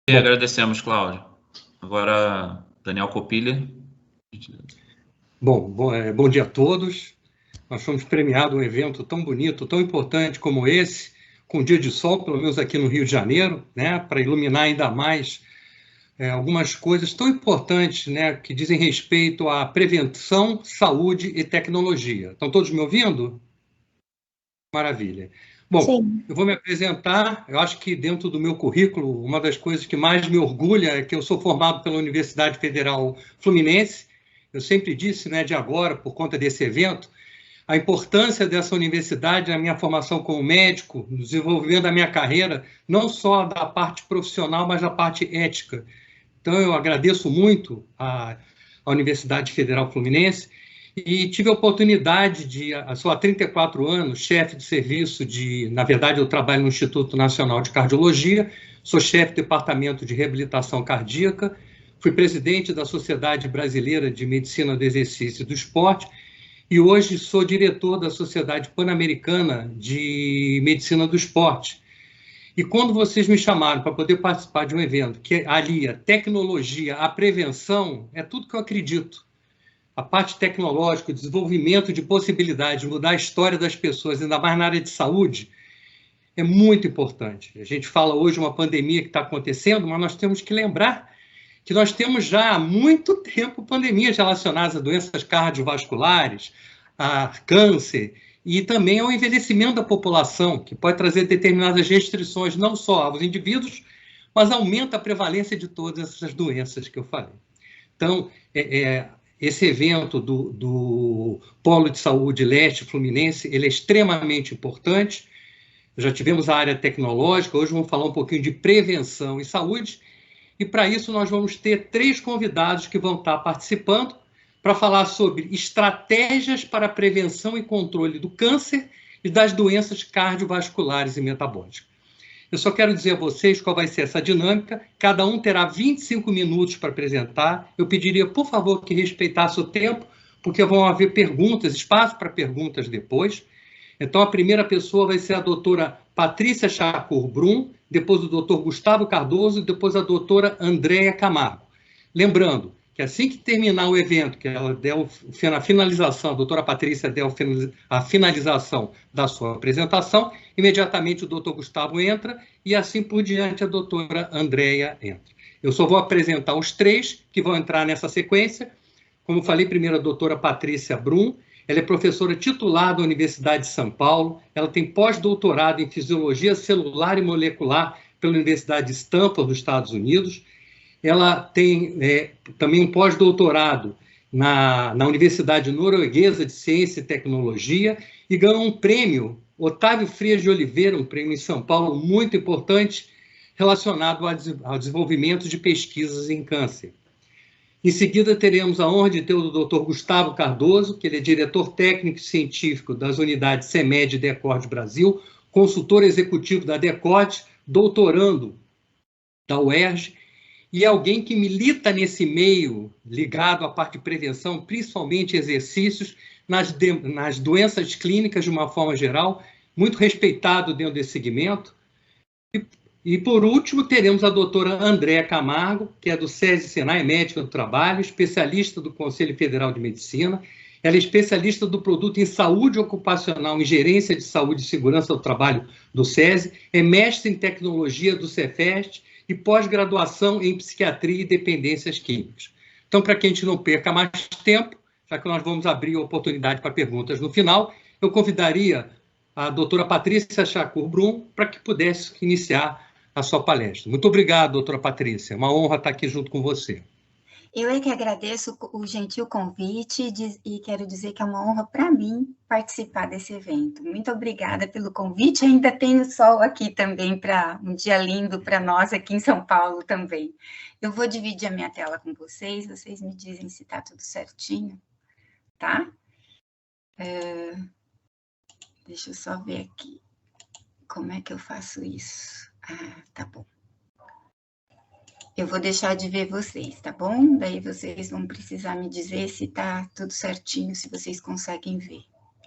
E agradecemos, Cláudio. Agora, Daniel Copilha. Bom dia a todos. Nós fomos premiados um evento tão bonito, tão importante como esse, com um dia de sol, pelo menos aqui no Rio de Janeiro, né, para iluminar ainda mais algumas coisas tão importantes, né, que dizem respeito à prevenção, saúde e tecnologia. Estão todos me ouvindo? Maravilha. Bom, sim. Eu vou me apresentar. Eu acho que dentro do meu currículo, uma das coisas que mais me orgulha é que eu sou formado pela Universidade Federal Fluminense. Eu sempre disse, né, de agora, por conta desse evento, a importância dessa universidade na minha formação como médico, no desenvolvimento da minha carreira, não só da parte profissional, mas da parte ética. Então, eu agradeço muito à Universidade Federal Fluminense e tive a oportunidade de, sou há 34 anos, chefe de serviço na verdade, eu trabalho no Instituto Nacional de Cardiologia, sou chefe do Departamento de Reabilitação Cardíaca, fui presidente da Sociedade Brasileira de Medicina do Exercício e do Esporte e hoje sou diretor da Sociedade Pan-Americana de Medicina do Esporte. E quando vocês me chamaram para poder participar de um evento que alia tecnologia à prevenção, é tudo que eu acredito. A parte tecnológica, o desenvolvimento de possibilidades de mudar a história das pessoas, ainda mais na área de saúde, é muito importante. A gente fala hoje de uma pandemia que está acontecendo, mas nós temos que lembrar que nós temos já há muito tempo pandemias relacionadas a doenças cardiovasculares, a câncer, e também ao envelhecimento da população, que pode trazer determinadas restrições, não só aos indivíduos, mas aumenta a prevalência de todas essas doenças que eu falei. Então, esse evento do Polo de Saúde Leste Fluminense, ele é extremamente importante. Já tivemos a área tecnológica, hoje vamos falar um pouquinho de prevenção e saúde, e para isso nós vamos ter 3 convidados que vão estar participando para falar sobre estratégias para a prevenção e controle do câncer e das doenças cardiovasculares e metabólicas. Eu só quero dizer a vocês qual vai ser essa dinâmica. Cada um terá 25 minutos para apresentar. Eu pediria, por favor, que respeitasse o tempo, porque vão haver perguntas, espaço para perguntas depois. Então, a primeira pessoa vai ser a doutora Patrícia Chacur Brum, depois o doutor Gustavo Cardoso e depois a doutora Andréia Camargo. Lembrando que assim que terminar o evento, que ela der a finalização, a doutora Patrícia der a finalização da sua apresentação, imediatamente o doutor Gustavo entra e assim por diante a doutora Andréia entra. Eu só vou apresentar os 3 que vão entrar nessa sequência. Como falei, primeiro a doutora Patrícia Brum, ela é professora titular da Universidade de São Paulo, ela tem pós-doutorado em Fisiologia Celular e Molecular pela Universidade de Stanford, dos Estados Unidos. Ela tem também um pós-doutorado na Universidade Norueguesa de Ciência e Tecnologia e ganhou um prêmio, Otávio Frias de Oliveira, um prêmio em São Paulo muito importante, relacionado ao desenvolvimento de pesquisas em câncer. Em seguida, teremos a honra de ter o Dr. Gustavo Cardoso, que ele é diretor técnico e científico das unidades CEMED e DECORD Brasil, consultor executivo da DECORD, doutorando da UERJ, e alguém que milita nesse meio ligado à parte de prevenção, principalmente exercícios, nas doenças clínicas de uma forma geral, muito respeitado dentro desse segmento. E por último, teremos a doutora Andréia Camargo, que é do SESI-Senai, médica do trabalho, especialista do Conselho Federal de Medicina. Ela é especialista do produto em saúde ocupacional, em gerência de saúde e segurança do trabalho do SESI, é mestre em tecnologia do Cefest e pós-graduação em psiquiatria e dependências químicas. Então, para que a gente não perca mais tempo, já que nós vamos abrir a oportunidade para perguntas no final, eu convidaria a doutora Patrícia Chacur Brum para que pudesse iniciar a sua palestra. Muito obrigado, doutora Patrícia. É uma honra estar aqui junto com você. Eu é que agradeço o gentil convite e quero dizer que é uma honra para mim participar desse evento. Muito obrigada pelo convite. Ainda tem o sol aqui também, para um dia lindo para nós aqui em São Paulo também. Eu vou dividir a minha tela com vocês me dizem se está tudo certinho, tá? Deixa eu só ver aqui como é que eu faço isso. Tá bom. Eu vou deixar de ver vocês, tá bom? Daí vocês vão precisar me dizer se tá tudo certinho, se vocês conseguem ver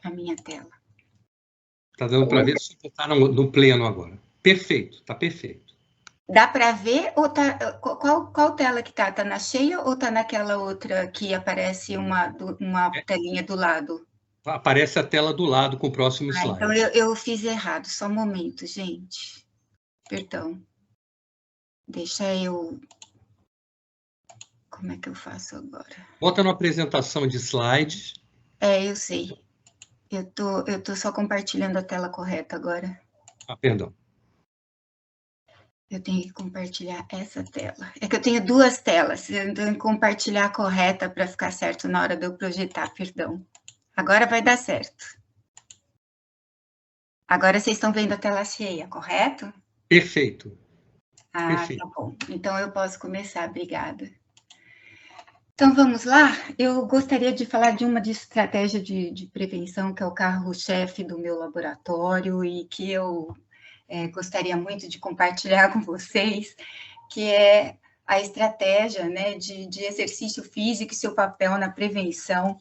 a minha tela. Tá dando para ver se você está no pleno agora. Perfeito, tá perfeito. Dá para ver ou tá, qual tela que tá? Tá na cheia ou tá naquela outra que aparece uma telinha do lado? Aparece a tela do lado com o próximo slide. Então eu fiz errado, só um momento, gente. Perdão. Deixa eu... Como é que eu faço agora? Bota na apresentação de slides. Eu sei. Eu tô só compartilhando a tela correta agora. Perdão. Eu tenho que compartilhar essa tela. É que eu tenho duas telas. Eu tenho que compartilhar a correta para ficar certo na hora de eu projetar, perdão. Agora vai dar certo. Agora vocês estão vendo a tela cheia, correto? Perfeito. Perfeito. Tá bom. Então eu posso começar, obrigada. Então vamos lá. Eu gostaria de falar de uma estratégia de prevenção que é o carro-chefe do meu laboratório e que eu gostaria muito de compartilhar com vocês, que é a estratégia, né, de exercício físico e seu papel na prevenção,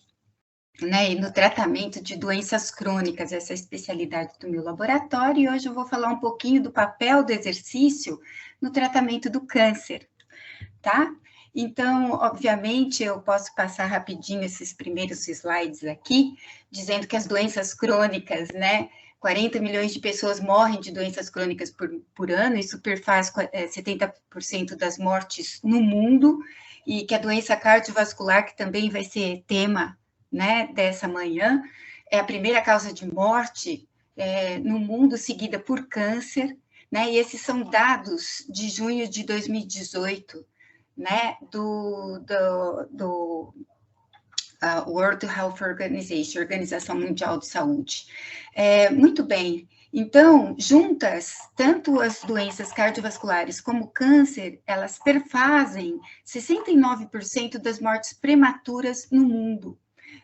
né, e no tratamento de doenças crônicas, essa é a especialidade do meu laboratório, e hoje eu vou falar um pouquinho do papel do exercício no tratamento do câncer, tá? Então, obviamente, eu posso passar rapidinho esses primeiros slides aqui, dizendo que as doenças crônicas, né, 40 milhões de pessoas morrem de doenças crônicas por ano, isso perfaz 70% das mortes no mundo, e que a doença cardiovascular, que também vai ser tema, né, dessa manhã, é a primeira causa de morte no mundo, seguida por câncer, né, e esses são dados de junho de 2018, né, do World Health Organization, Organização Mundial de Saúde. Muito bem, então, juntas, tanto as doenças cardiovasculares como o câncer, elas perfazem 69% das mortes prematuras no mundo.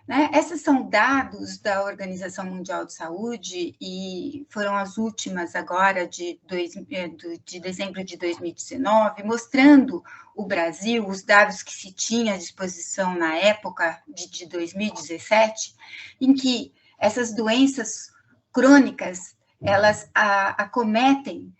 Né? Esses são dados da Organização Mundial de Saúde e foram as últimas agora de dezembro de 2019, mostrando o Brasil, os dados que se tinha à disposição na época de 2017, em que essas doenças crônicas, elas acometem,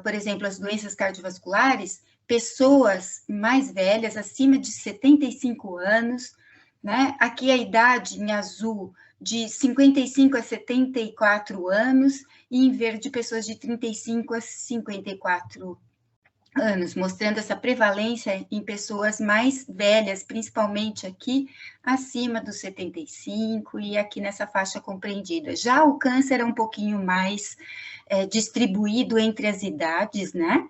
por exemplo, as doenças cardiovasculares, pessoas mais velhas, acima de 75 anos, né? Aqui a idade em azul de 55 a 74 anos e em verde pessoas de 35 a 54 anos, mostrando essa prevalência em pessoas mais velhas, principalmente aqui acima dos 75 e aqui nessa faixa compreendida. Já o câncer é um pouquinho mais distribuído entre as idades, né?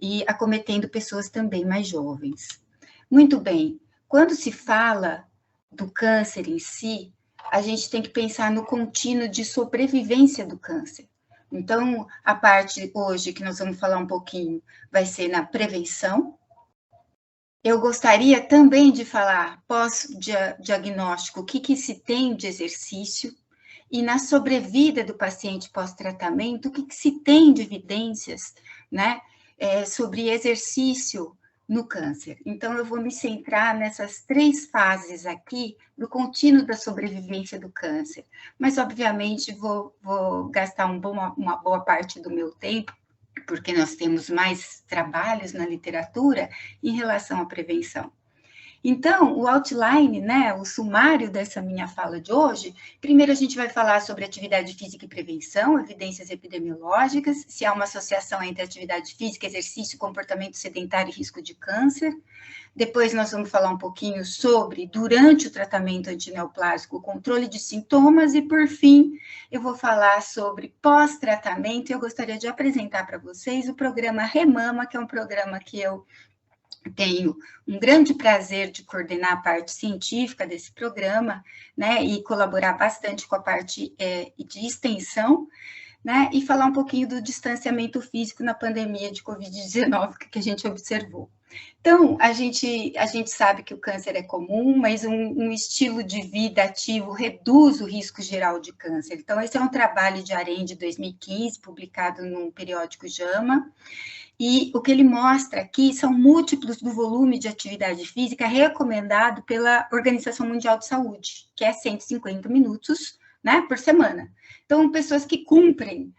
E acometendo pessoas também mais jovens. Muito bem, quando se fala do câncer em si, a gente tem que pensar no contínuo de sobrevivência do câncer. Então, a parte hoje que nós vamos falar um pouquinho vai ser na prevenção. Eu gostaria também de falar pós-diagnóstico, o que se tem de exercício, e na sobrevida do paciente pós-tratamento, o que se tem de evidências, né, sobre exercício no câncer. Então, eu vou me centrar nessas 3 fases aqui, do contínuo da sobrevivência do câncer. Mas, obviamente, vou gastar uma boa parte do meu tempo, porque nós temos mais trabalhos na literatura em relação à prevenção. Então, o outline, né, o sumário dessa minha fala de hoje, primeiro a gente vai falar sobre atividade física e prevenção, evidências epidemiológicas, se há uma associação entre atividade física, exercício, comportamento sedentário e risco de câncer. Depois nós vamos falar um pouquinho sobre, durante o tratamento antineoplásico, o controle de sintomas e, por fim, eu vou falar sobre pós-tratamento e eu gostaria de apresentar para vocês o programa Remama, que é um programa que eu tenho um grande prazer de coordenar a parte científica desse programa, né, e colaborar bastante com a parte de extensão, né, e falar um pouquinho do distanciamento físico na pandemia de Covid-19 que a gente observou. Então, a gente sabe que o câncer é comum, mas um estilo de vida ativo reduz o risco geral de câncer. Então, esse é um trabalho de Arend de 2015, publicado num periódico JAMA, e o que ele mostra aqui são múltiplos do volume de atividade física recomendado pela Organização Mundial de Saúde, que é 150 minutos, né, por semana. Então, pessoas que cumprem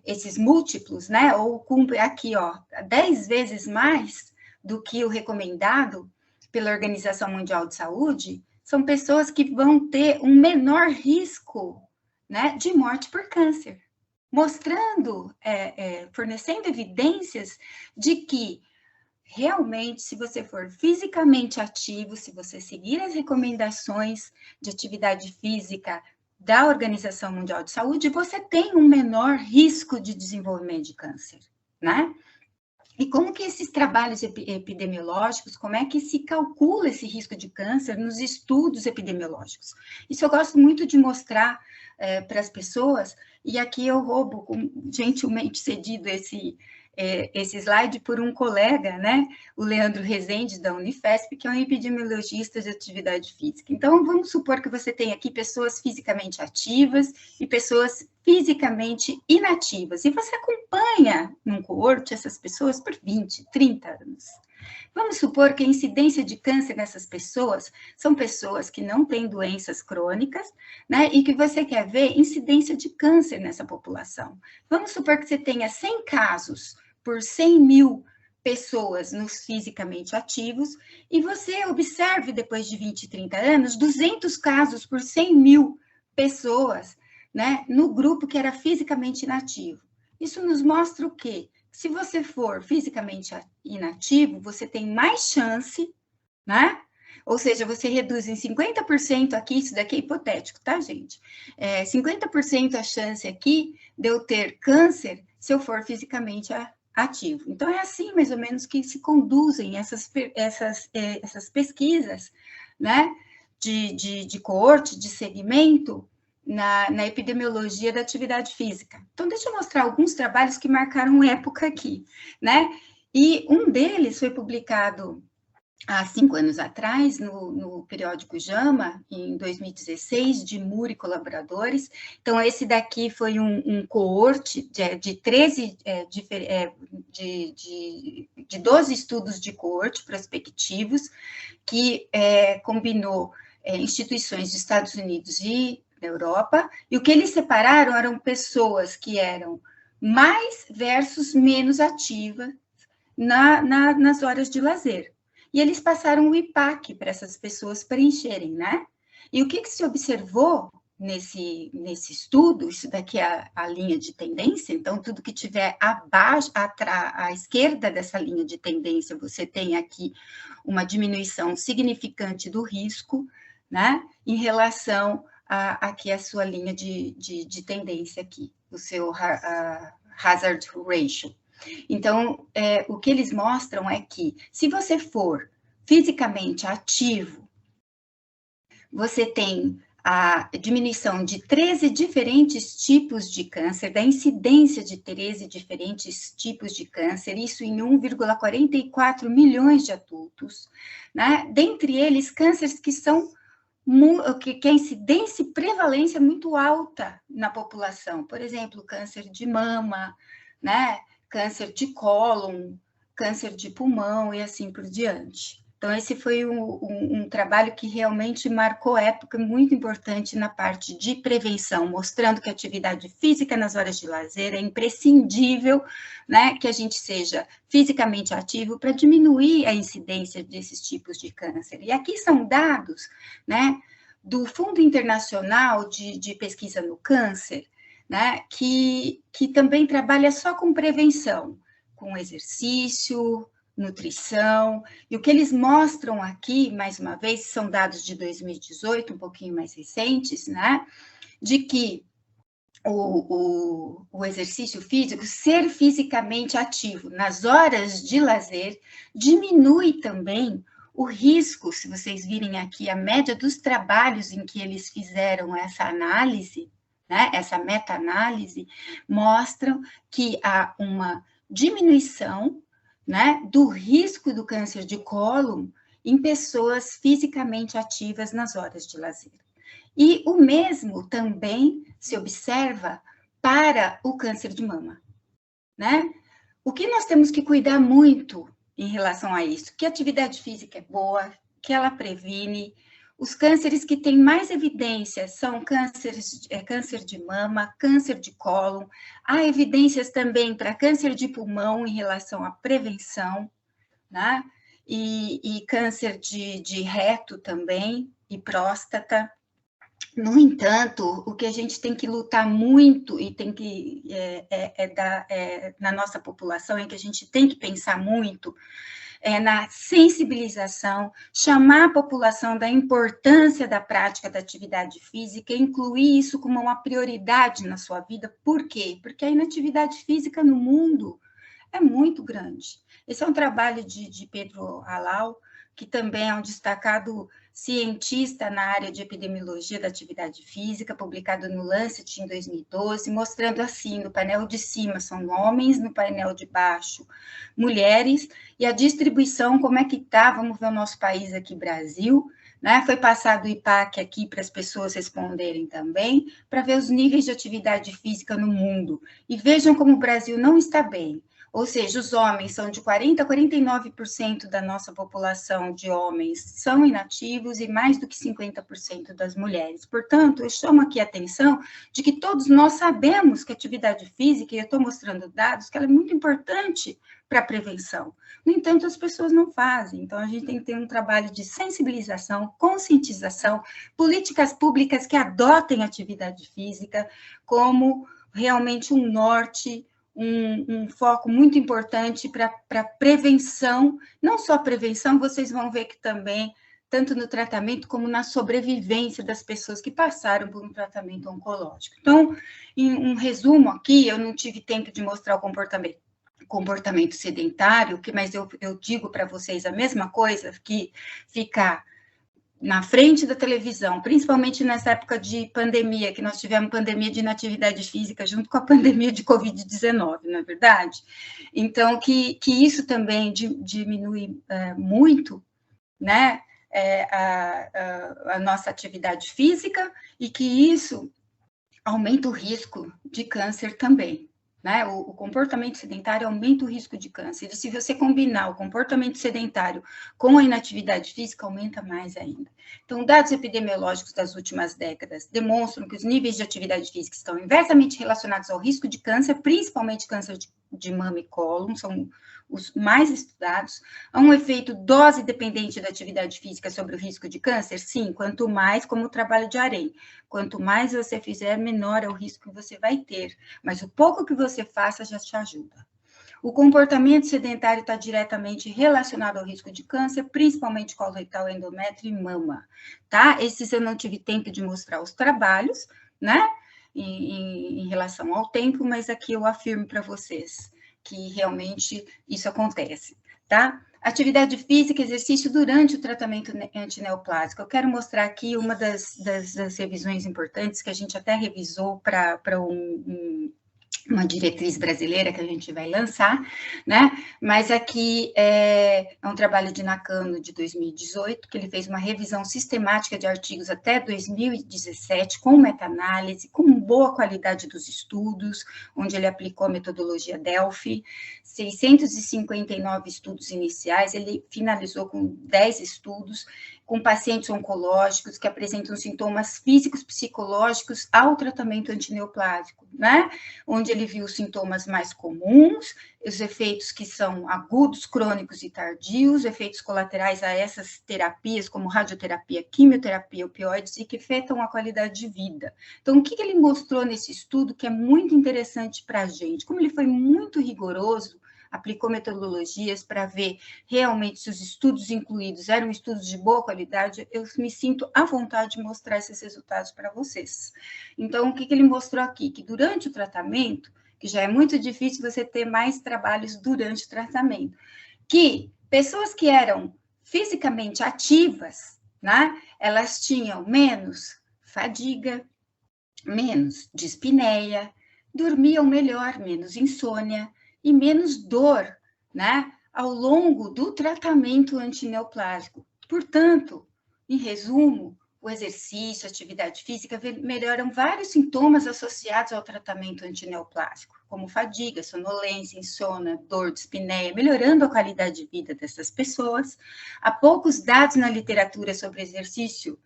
esses múltiplos, né? Ou cumpre aqui, ó, 10 vezes mais do que o recomendado pela Organização Mundial de Saúde, são pessoas que vão ter um menor risco, né, de morte por câncer, mostrando, fornecendo evidências de que realmente, se você for fisicamente ativo, se você seguir as recomendações de atividade física da Organização Mundial de Saúde, você tem um menor risco de desenvolvimento de câncer, né? E como que esses trabalhos epidemiológicos, como é que se calcula esse risco de câncer nos estudos epidemiológicos? Isso eu gosto muito de mostrar para as pessoas, e aqui eu roubo gentilmente cedido esse slide por um colega, né, o Leandro Rezende, da Unifesp, que é um epidemiologista de atividade física. Então, vamos supor que você tem aqui pessoas fisicamente ativas e pessoas fisicamente inativas, e você acompanha num coorte essas pessoas por 20, 30 anos. Vamos supor que a incidência de câncer nessas pessoas são pessoas que não têm doenças crônicas, né, e que você quer ver incidência de câncer nessa população. Vamos supor que você tenha 100 casos por 100 mil pessoas nos fisicamente ativos, e você observe, depois de 20, 30 anos, 200 casos por 100 mil pessoas, né, no grupo que era fisicamente inativo. Isso nos mostra o quê? Se você for fisicamente inativo, você tem mais chance, né? Ou seja, você reduz em 50% aqui, isso daqui é hipotético, tá, gente? 50% a chance aqui de eu ter câncer se eu for fisicamente ativo. Então, é assim, mais ou menos, que se conduzem essas pesquisas, né? De coorte, de segmento, na epidemiologia da atividade física. Então, deixa eu mostrar alguns trabalhos que marcaram época aqui, né? E um deles foi publicado há 5 anos atrás, no periódico JAMA, em 2016, de Moore e colaboradores. Então, esse daqui foi um coorte de 13, de 12 estudos de coorte prospectivos, que combinou instituições dos Estados Unidos e da Europa, e o que eles separaram eram pessoas que eram mais versus menos ativas nas horas de lazer. E eles passaram o IPAC para essas pessoas preencherem, né? E o que se observou nesse estudo, isso daqui é a linha de tendência, então tudo que tiver abaixo, à esquerda dessa linha de tendência, você tem aqui uma diminuição significante do risco, né? Em relação aqui a sua linha de tendência aqui, o seu hazard ratio. Então, o que eles mostram é que, se você for fisicamente ativo, você tem a diminuição de 13 diferentes tipos de câncer, da incidência de 13 diferentes tipos de câncer, isso em 1,44 milhões de adultos, né? Dentre eles, cânceres que são que a incidência e prevalência é muito alta na população. Por exemplo, câncer de mama, né? Câncer de cólon, câncer de pulmão e assim por diante. Então, esse foi um trabalho que realmente marcou época muito importante na parte de prevenção, mostrando que a atividade física nas horas de lazer é imprescindível, né, que a gente seja fisicamente ativo para diminuir a incidência desses tipos de câncer. E aqui são dados, né, do Fundo Internacional de Pesquisa no Câncer, né, que também trabalha só com prevenção, com exercício, nutrição, e o que eles mostram aqui, mais uma vez, são dados de 2018, um pouquinho mais recentes, né, de que o exercício físico, ser fisicamente ativo nas horas de lazer, diminui também o risco, se vocês virem aqui a média dos trabalhos em que eles fizeram essa análise, né, essa meta-análise, mostram que há uma diminuição, né, do risco do câncer de cólon em pessoas fisicamente ativas nas horas de lazer. E o mesmo também se observa para o câncer de mama, né? O que nós temos que cuidar muito em relação a isso? Que a atividade física é boa, que ela previne Os cânceres que têm mais evidência são câncer de mama, câncer de cólon. Há evidências também para câncer de pulmão em relação à prevenção, né? E câncer de reto também, e próstata. No entanto, o que a gente tem que lutar muito e tem que na nossa população, é que a gente tem que pensar muito na sensibilização, chamar a população da importância da prática da atividade física, incluir isso como uma prioridade na sua vida. Por quê? Porque a inatividade física no mundo é muito grande. Esse é um trabalho de Pedro Halal, que também é um destacado cientista na área de epidemiologia da atividade física, publicado no Lancet em 2012, mostrando assim, no painel de cima são homens, no painel de baixo mulheres, e a distribuição, como é que está, vamos ver o nosso país aqui, Brasil, né? Foi passado o IPAC aqui para as pessoas responderem também, para ver os níveis de atividade física no mundo, e vejam como o Brasil não está bem. Ou seja, os homens são de 40% a 49% da nossa população de homens são inativos e mais do que 50% das mulheres. Portanto, eu chamo aqui a atenção de que todos nós sabemos que a atividade física, e eu estou mostrando dados, que ela é muito importante para a prevenção. No entanto, as pessoas não fazem. Então, a gente tem que ter um trabalho de sensibilização, conscientização, políticas públicas que adotem a atividade física como realmente um norte, um foco muito importante para prevenção, não só prevenção, vocês vão ver que também, tanto no tratamento como na sobrevivência das pessoas que passaram por um tratamento oncológico. Então, em um resumo aqui, eu não tive tempo de mostrar o comportamento sedentário, mas eu digo para vocês a mesma coisa, que ficar na frente da televisão, principalmente nessa época de pandemia, que nós tivemos pandemia de inatividade física junto com a pandemia de Covid-19, não é verdade? Então, que isso também diminui muito, né, a nossa atividade física, e que isso aumenta o risco de câncer também. Né? O comportamento sedentário aumenta o risco de câncer. E se você combinar o comportamento sedentário com a inatividade física, aumenta mais ainda. Então, dados epidemiológicos das últimas décadas demonstram que os níveis de atividade física estão inversamente relacionados ao risco de câncer, principalmente câncer de mama e cólon, são os mais estudados. Há um efeito dose dependente da atividade física sobre o risco de câncer? Sim, quanto mais, como o trabalho de Arém, quanto mais você fizer, menor é o risco que você vai ter, mas o pouco que você faça já te ajuda. O comportamento sedentário está diretamente relacionado ao risco de câncer, principalmente coloretal, endométrio e mama, tá? Esses eu não tive tempo de mostrar os trabalhos, né, em relação ao tempo, mas aqui eu afirmo para vocês que realmente isso acontece, tá? Atividade física, exercício durante o tratamento antineoplásico. Eu quero mostrar aqui uma das revisões importantes que a gente até revisou para uma diretriz brasileira que a gente vai lançar, né? Mas aqui é um trabalho de Nakano de 2018, que ele fez uma revisão sistemática de artigos até 2017, com meta-análise, com boa qualidade dos estudos, onde ele aplicou a metodologia Delphi, 659 estudos iniciais, ele finalizou com 10 estudos, com pacientes oncológicos que apresentam sintomas físicos, psicológicos ao tratamento antineoplásico, né? Onde ele viu os sintomas mais comuns, os efeitos que são agudos, crônicos e tardios, efeitos colaterais a essas terapias, como radioterapia, quimioterapia, opioides, e que afetam a qualidade de vida. Então, o que ele mostrou nesse estudo que é muito interessante para a gente? Como ele foi muito rigoroso, aplicou metodologias para ver realmente se os estudos incluídos eram estudos de boa qualidade, eu me sinto à vontade de mostrar esses resultados para vocês. Então, o que ele mostrou aqui? Que durante o tratamento, que já é muito difícil você ter mais trabalhos durante o tratamento, que pessoas que eram fisicamente ativas, né, elas tinham menos fadiga, menos dispneia, dormiam melhor, menos insônia, e menos dor, né, ao longo do tratamento antineoplásico. Portanto, em resumo, o exercício, a atividade física melhoram vários sintomas associados ao tratamento antineoplásico, como fadiga, sonolência, insônia, dor, dispneia, melhorando a qualidade de vida dessas pessoas. Há poucos dados na literatura sobre exercício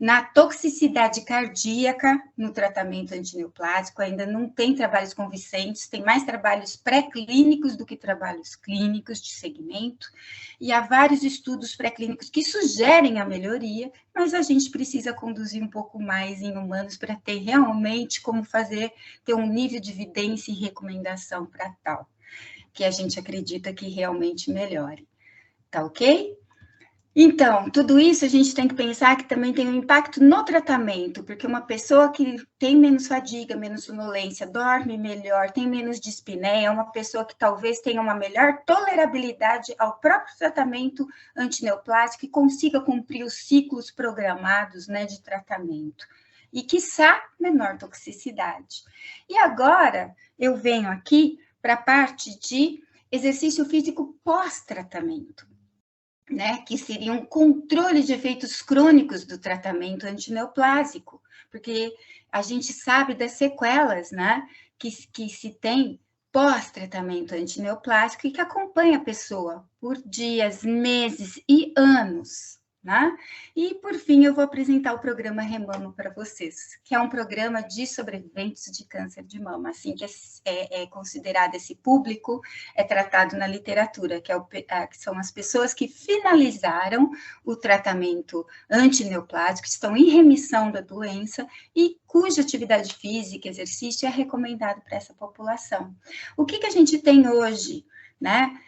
Na toxicidade cardíaca, no tratamento antineoplásico, ainda não tem trabalhos convincentes, tem mais trabalhos pré-clínicos do que trabalhos clínicos de segmento, e há vários estudos pré-clínicos que sugerem a melhoria, mas a gente precisa conduzir um pouco mais em humanos para ter realmente como ter um nível de evidência e recomendação para tal, que a gente acredita que realmente melhore. Tá ok? Então, tudo isso a gente tem que pensar que também tem um impacto no tratamento, porque uma pessoa que tem menos fadiga, menos sonolência, dorme melhor, tem menos dispneia, é uma pessoa que talvez tenha uma melhor tolerabilidade ao próprio tratamento antineoplásico e consiga cumprir os ciclos programados, né, de tratamento. E, quiçá, menor toxicidade. E agora, eu venho aqui para a parte de exercício físico pós-tratamento, né, que seria um controle de efeitos crônicos do tratamento antineoplásico, porque a gente sabe das sequelas, né, que se tem pós-tratamento antineoplásico e que acompanha a pessoa por dias, meses e anos, né? E, por fim, eu vou apresentar o programa Remamo para vocês, que é um programa de sobreviventes de câncer de mama, assim que é considerado esse público, é tratado na literatura, que são as pessoas que finalizaram o tratamento antineoplásico, estão em remissão da doença e cuja atividade física, exercício é recomendado para essa população. O que a gente tem hoje, né?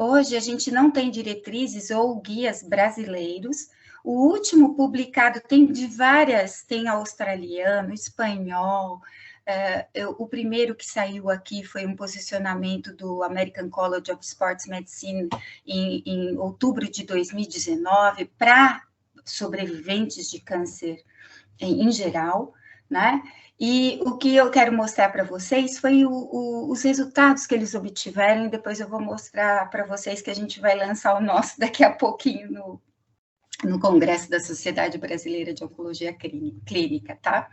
Hoje a gente não tem diretrizes ou guias brasileiros. O último publicado tem australiano, espanhol. O primeiro que saiu aqui foi um posicionamento do American College of Sports Medicine em outubro de 2019 para sobreviventes de câncer em geral, né? E o que eu quero mostrar para vocês foi os resultados que eles obtiveram, e depois eu vou mostrar para vocês que a gente vai lançar o nosso daqui a pouquinho no Congresso da Sociedade Brasileira de Oncologia Clínica, tá?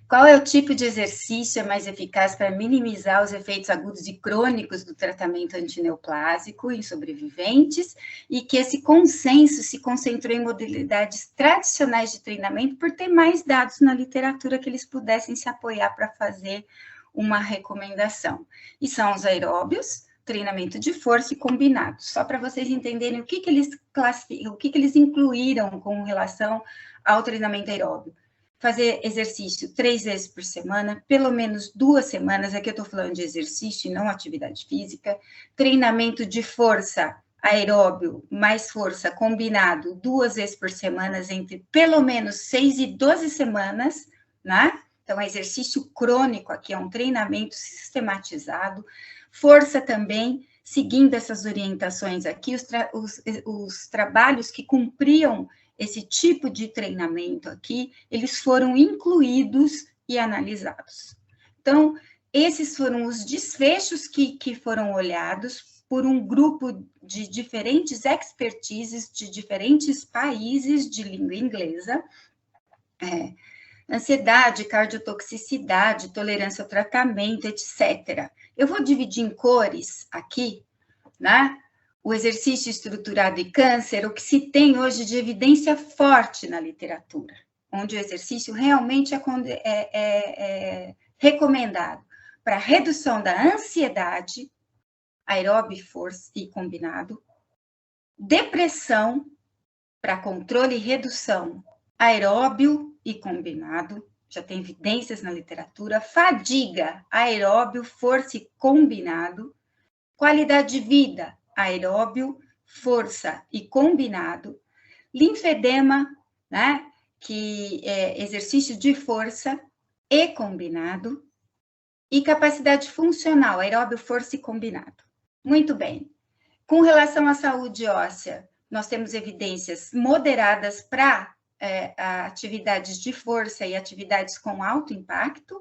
Qual é o tipo de exercício mais eficaz para minimizar os efeitos agudos e crônicos do tratamento antineoplásico em sobreviventes, e que esse consenso se concentrou em modalidades tradicionais de treinamento por ter mais dados na literatura que eles pudessem se apoiar para fazer uma recomendação. E são os aeróbios, treinamento de força e combinado, só para vocês entenderem o que eles classificam, o que eles incluíram com relação ao treinamento aeróbio. Fazer exercício 3 vezes por semana, pelo menos 2 semanas, aqui eu estou falando de exercício e não atividade física, treinamento de força aeróbio mais força combinado 2 vezes por semana, entre pelo menos 6 e 12 semanas, né? Então, exercício crônico aqui é um treinamento sistematizado, força também, seguindo essas orientações aqui, os trabalhos que cumpriam esse tipo de treinamento aqui, eles foram incluídos e analisados. Então, esses foram os desfechos que foram olhados por um grupo de diferentes expertises de diferentes países de língua inglesa, ansiedade, cardiotoxicidade, tolerância ao tratamento, etc. Eu vou dividir em cores aqui, né? O exercício estruturado e câncer, o que se tem hoje de evidência forte na literatura, onde o exercício realmente é recomendado para redução da ansiedade, aeróbio, força e combinado, depressão, para controle e redução, aeróbio e combinado, já tem evidências na literatura, fadiga, aeróbio, força e combinado, qualidade de vida, aeróbio, força e combinado, linfedema, né, que é exercício de força e combinado, e capacidade funcional, aeróbio, força e combinado. Muito bem. Com relação à saúde óssea, nós temos evidências moderadas para atividades de força e atividades com alto impacto.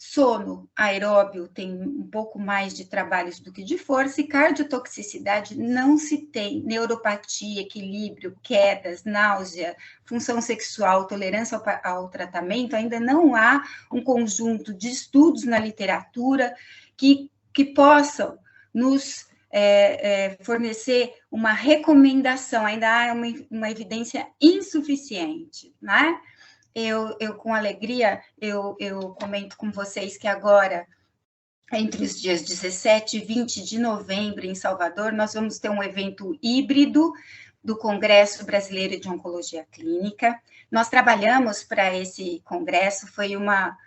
Sono aeróbio tem um pouco mais de trabalhos do que de força, e cardiotoxicidade não se tem. Neuropatia, equilíbrio, quedas, náusea, função sexual, tolerância ao tratamento, ainda não há um conjunto de estudos na literatura que possam nos fornecer uma recomendação, ainda há uma evidência insuficiente, né? eu com alegria, eu comento com vocês que agora, entre os dias 17 e 20 de novembro, em Salvador, nós vamos ter um evento híbrido do Congresso Brasileiro de Oncologia Clínica. Nós trabalhamos para esse congresso, foi uma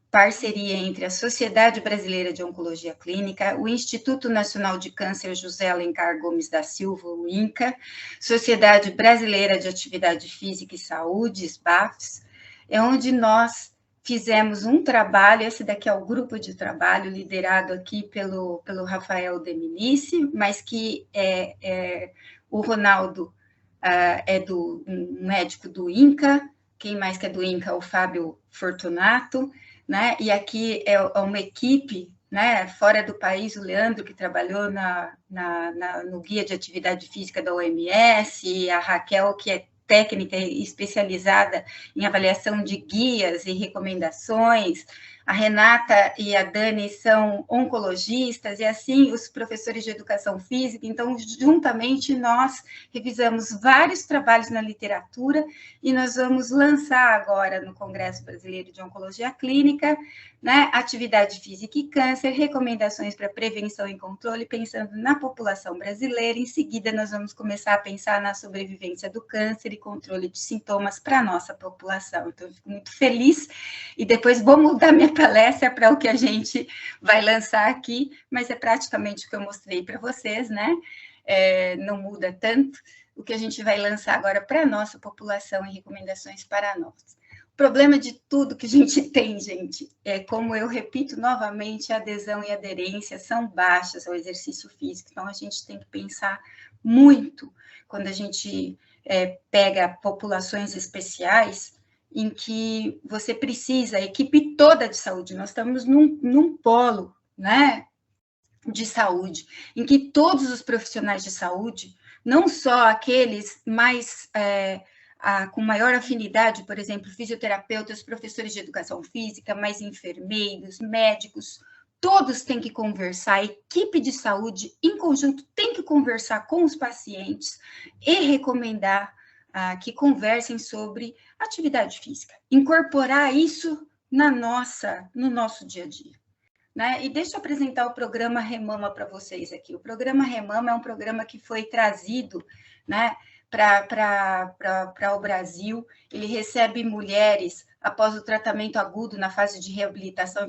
parceria entre a Sociedade Brasileira de Oncologia Clínica, o Instituto Nacional de Câncer José Alencar Gomes da Silva, o INCA, Sociedade Brasileira de Atividade Física e Saúde, SBAFS, é onde nós fizemos um trabalho, esse daqui é o grupo de trabalho liderado aqui pelo Rafael Deminice, mas que o Ronaldo é um médico do INCA, quem mais que é do INCA? O Fábio Fortunato, né? E aqui é uma equipe, né, fora do país, o Leandro, que trabalhou no Guia de Atividade Física da OMS, e a Raquel, que é técnica especializada em avaliação de guias e recomendações, a Renata e a Dani são oncologistas, e assim os professores de educação física. Então, juntamente, nós revisamos vários trabalhos na literatura, e nós vamos lançar agora no Congresso Brasileiro de Oncologia Clínica, né, atividade física e câncer, recomendações para prevenção e controle, pensando na população brasileira. Em seguida, nós vamos começar a pensar na sobrevivência do câncer e controle de sintomas para a nossa população. Então, eu fico muito feliz, e depois vou mudar minha palestra para o que a gente vai lançar aqui, mas é praticamente o que eu mostrei para vocês, né? Não muda tanto. O que a gente vai lançar agora para a nossa população e recomendações para nós. O problema de tudo que a gente tem, gente, como eu repito novamente, a adesão e a aderência são baixas ao exercício físico. Então, a gente tem que pensar muito quando a gente pega populações especiais, em que você precisa, a equipe toda de saúde, nós estamos num polo, né, de saúde, em que todos os profissionais de saúde, não só aqueles mais com maior afinidade, por exemplo, fisioterapeutas, professores de educação física, mas enfermeiros, médicos, todos têm que conversar, a equipe de saúde, em conjunto, tem que conversar com os pacientes e recomendar que conversem sobre atividade física, incorporar isso no nosso dia a dia. Né? E deixa eu apresentar o programa Remama para vocês aqui. O programa Remama é um programa que foi trazido, né, para o Brasil. Ele recebe mulheres após o tratamento agudo na fase de reabilitação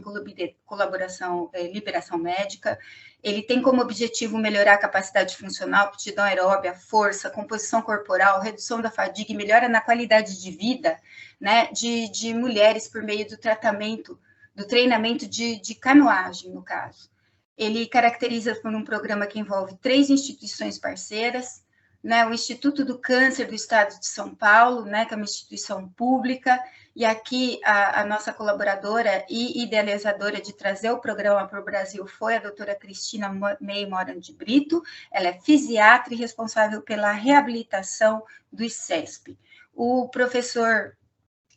e liberação médica. Ele tem como objetivo melhorar a capacidade funcional, aptidão aeróbia, força, composição corporal, redução da fadiga e melhora na qualidade de vida, né, de mulheres por meio do tratamento, do treinamento de canoagem, no caso. Ele caracteriza por um programa que envolve 3 instituições parceiras, né, o Instituto do Câncer do Estado de São Paulo, né, que é uma instituição pública, e aqui a nossa colaboradora e idealizadora de trazer o programa para o Brasil foi a doutora Cristina May Moran de Brito. Ela é fisiatra e responsável pela reabilitação do ICESP. O professor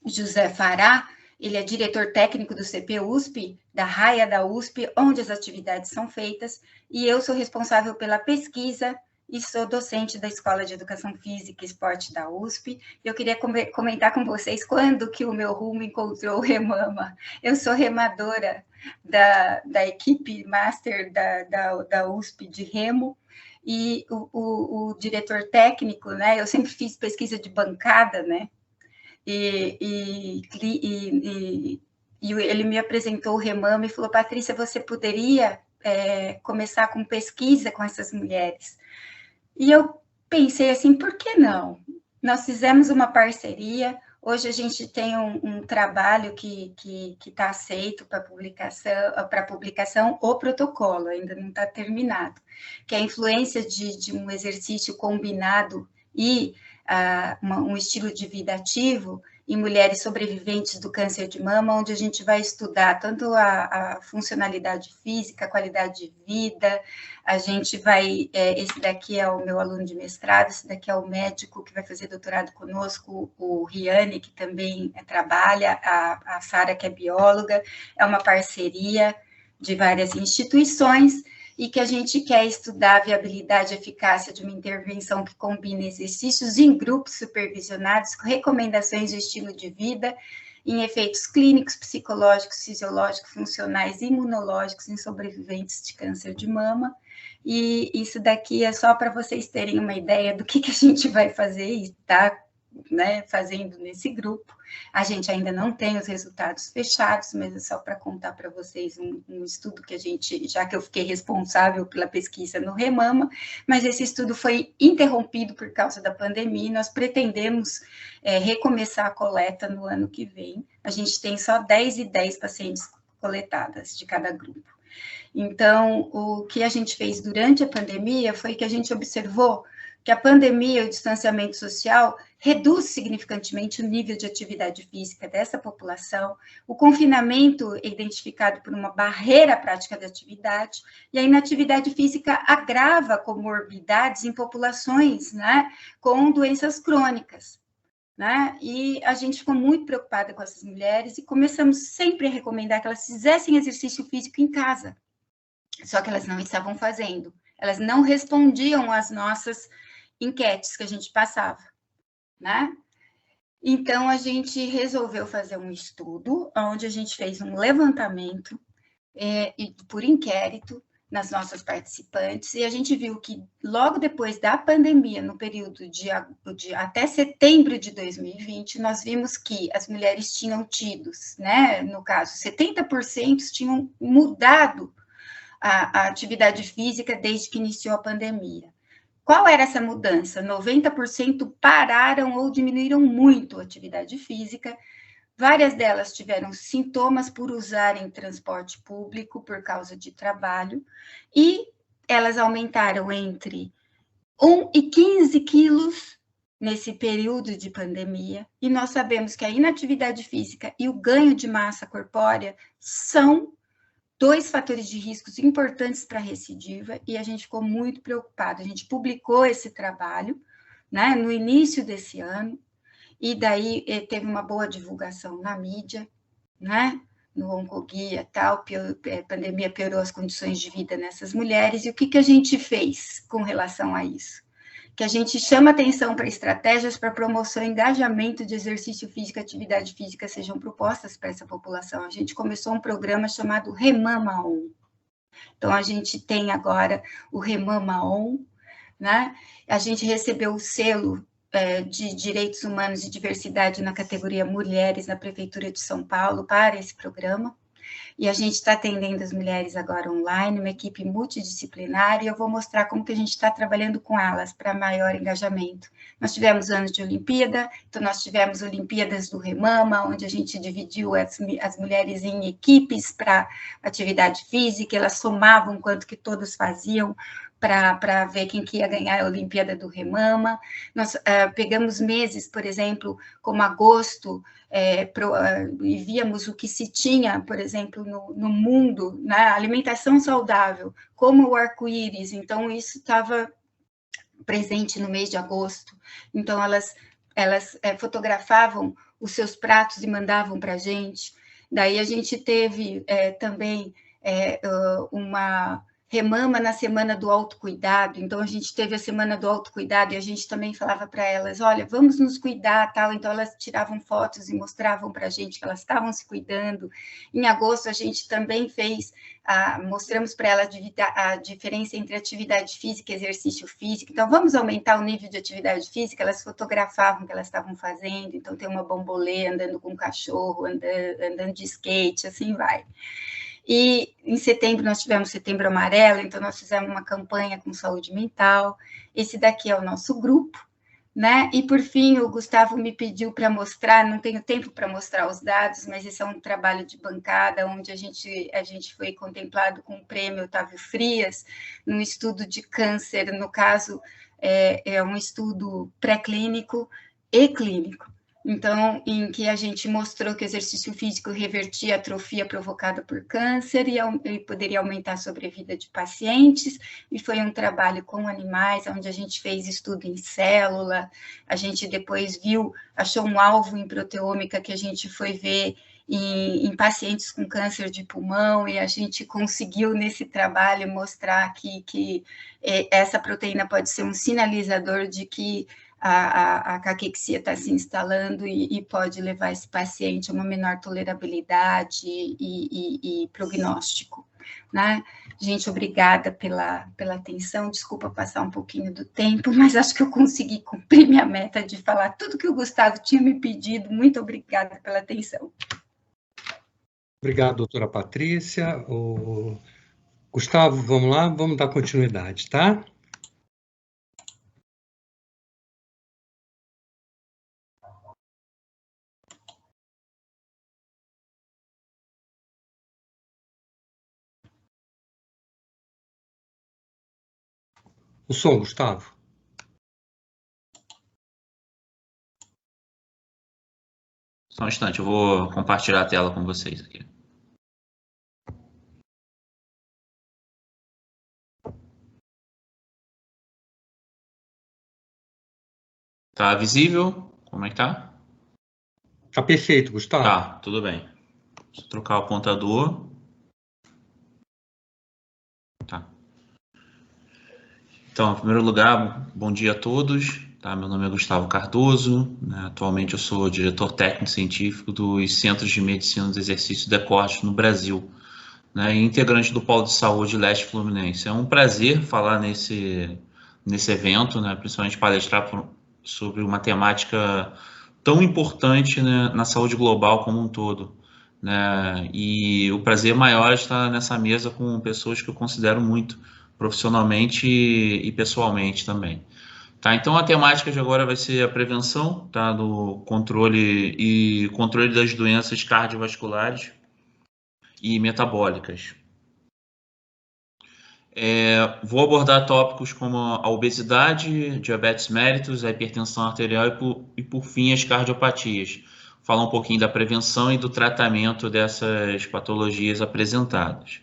José Fará, ele é diretor técnico do CP-USP, da RAIA da USP, onde as atividades são feitas, e eu sou responsável pela pesquisa e sou docente da Escola de Educação Física e Esporte da USP. Eu queria comentar com vocês quando que o meu rumo encontrou o Remama. Eu sou remadora da equipe master da USP de remo, e o diretor técnico, né, eu sempre fiz pesquisa de bancada, né, e ele me apresentou o Remama e falou: Patrícia, você poderia começar com pesquisa com essas mulheres? E eu pensei assim, por que não? Nós fizemos uma parceria, hoje a gente tem um trabalho que está aceito para publicação, o protocolo, ainda não está terminado, que é a influência de um exercício combinado e um estilo de vida ativo em mulheres sobreviventes do câncer de mama, onde a gente vai estudar tanto a funcionalidade física, a qualidade de vida. A gente vai, esse daqui é o meu aluno de mestrado, esse daqui é o médico que vai fazer doutorado conosco, o Riane, que também trabalha, a Sara, que é bióloga. É uma parceria de várias instituições, e que a gente quer estudar a viabilidade e eficácia de uma intervenção que combine exercícios em grupos supervisionados com recomendações de estilo de vida, em efeitos clínicos, psicológicos, fisiológicos, funcionais e imunológicos em sobreviventes de câncer de mama. E isso daqui é só para vocês terem uma ideia do que a gente vai fazer e está, né, fazendo nesse grupo. A gente ainda não tem os resultados fechados, mas é só para contar para vocês um estudo que a gente, já que eu fiquei responsável pela pesquisa no Remama, mas esse estudo foi interrompido por causa da pandemia, e nós pretendemos recomeçar a coleta no ano que vem. A gente tem só 10 e 10 pacientes coletadas de cada grupo. Então, o que a gente fez durante a pandemia foi que a gente observou que a pandemia e o distanciamento social reduz significantemente o nível de atividade física dessa população, o confinamento é identificado por uma barreira à prática da atividade, e a inatividade física agrava comorbidades em populações, né, com doenças crônicas, né, e a gente ficou muito preocupada com essas mulheres e começamos sempre a recomendar que elas fizessem exercício físico em casa, só que elas não estavam fazendo, elas não respondiam às nossas enquetes que a gente passava, né? Então, a gente resolveu fazer um estudo, onde a gente fez um levantamento por inquérito nas nossas participantes, e a gente viu que logo depois da pandemia, no período de até setembro de 2020, nós vimos que as mulheres tinham tido, né, no caso, 70% tinham mudado a atividade física desde que iniciou a pandemia. Qual era essa mudança? 90% pararam ou diminuíram muito a atividade física. Várias delas tiveram sintomas por usarem transporte público por causa de trabalho, e elas aumentaram entre 1 e 15 quilos nesse período de pandemia, e nós sabemos que a inatividade física e o ganho de massa corpórea são 2 fatores de riscos importantes para a recidiva, e a gente ficou muito preocupado. A gente publicou esse trabalho, né, no início desse ano, e daí teve uma boa divulgação na mídia, né, no Oncoguia e tal, a pandemia piorou as condições de vida nessas mulheres, e o que a gente fez com relação a isso? Que a gente chama atenção para estratégias para promoção e engajamento de exercício físico e atividade física sejam propostas para essa população. A gente começou um programa chamado Remama On. Então, a gente tem agora o Remama On, né? A gente recebeu o selo de Direitos Humanos e Diversidade na categoria Mulheres na Prefeitura de São Paulo para esse programa. E a gente está atendendo as mulheres agora online, uma equipe multidisciplinar, e eu vou mostrar como que a gente está trabalhando com elas para maior engajamento. Nós tivemos anos de Olimpíada, então nós tivemos Olimpíadas do Remama, onde a gente dividiu as mulheres em equipes para atividade física, elas somavam quanto que todos faziam para ver quem que ia ganhar a Olimpíada do Remama. Nós pegamos meses, por exemplo, como agosto, e víamos o que se tinha, por exemplo, no mundo, né, alimentação saudável, como o arco-íris, então isso estava presente no mês de agosto, então elas fotografavam os seus pratos e mandavam para a gente. Daí a gente teve também uma Remama na semana do autocuidado, então a gente teve a semana do autocuidado e a gente também falava para elas, olha, vamos nos cuidar, tal, então elas tiravam fotos e mostravam para a gente que elas estavam se cuidando. Em agosto a gente também mostramos para elas a diferença entre atividade física e exercício físico, então vamos aumentar o nível de atividade física, elas fotografavam o que elas estavam fazendo, então tem uma bambolê andando com um cachorro, andando de skate, assim vai. E em setembro nós tivemos Setembro Amarelo, então nós fizemos uma campanha com saúde mental. Esse daqui é o nosso grupo, né? E por fim, o Gustavo me pediu para mostrar, não tenho tempo para mostrar os dados, mas esse é um trabalho de bancada, onde a gente foi contemplado com o prêmio Otávio Frias, num estudo de câncer, no caso, é um estudo pré-clínico e clínico. Então, em que a gente mostrou que o exercício físico revertia a atrofia provocada por câncer e poderia aumentar a sobrevida de pacientes, e foi um trabalho com animais, onde a gente fez estudo em célula, a gente depois achou um alvo em proteômica que a gente foi ver em pacientes com câncer de pulmão, e a gente conseguiu, nesse trabalho, mostrar que essa proteína pode ser um sinalizador de que a caquexia está se instalando e pode levar esse paciente a uma menor tolerabilidade e prognóstico, né? Gente, obrigada pela atenção, desculpa passar um pouquinho do tempo, mas acho que eu consegui cumprir minha meta de falar tudo que o Gustavo tinha me pedido. Muito obrigada pela atenção. Obrigado, doutora Patrícia. Gustavo, vamos lá, vamos dar continuidade, tá? O som, Gustavo. Só um instante, eu vou compartilhar a tela com vocês aqui. Tá visível? Como é que tá? Tá perfeito, Gustavo. Tá, tudo bem. Deixa eu trocar o apontador. Tá. Então, em primeiro lugar, bom dia a todos. Tá? Meu nome é Gustavo Cardoso, né? Atualmente eu sou diretor técnico científico dos Centros de Medicina do Exercício DECORT no Brasil, né? E integrante do Polo de Saúde Leste Fluminense. É um prazer falar nesse evento, né? Principalmente palestrar sobre uma temática tão importante, né, na saúde global como um todo, né? E o prazer maior é estar nessa mesa com pessoas que eu considero muito profissionalmente e pessoalmente também. Tá, então a temática de agora vai ser a prevenção, tá, do controle das doenças cardiovasculares e metabólicas. Vou abordar tópicos como a obesidade, diabetes mellitus, a hipertensão arterial e por fim, as cardiopatias. Falar um pouquinho da prevenção e do tratamento dessas patologias apresentadas.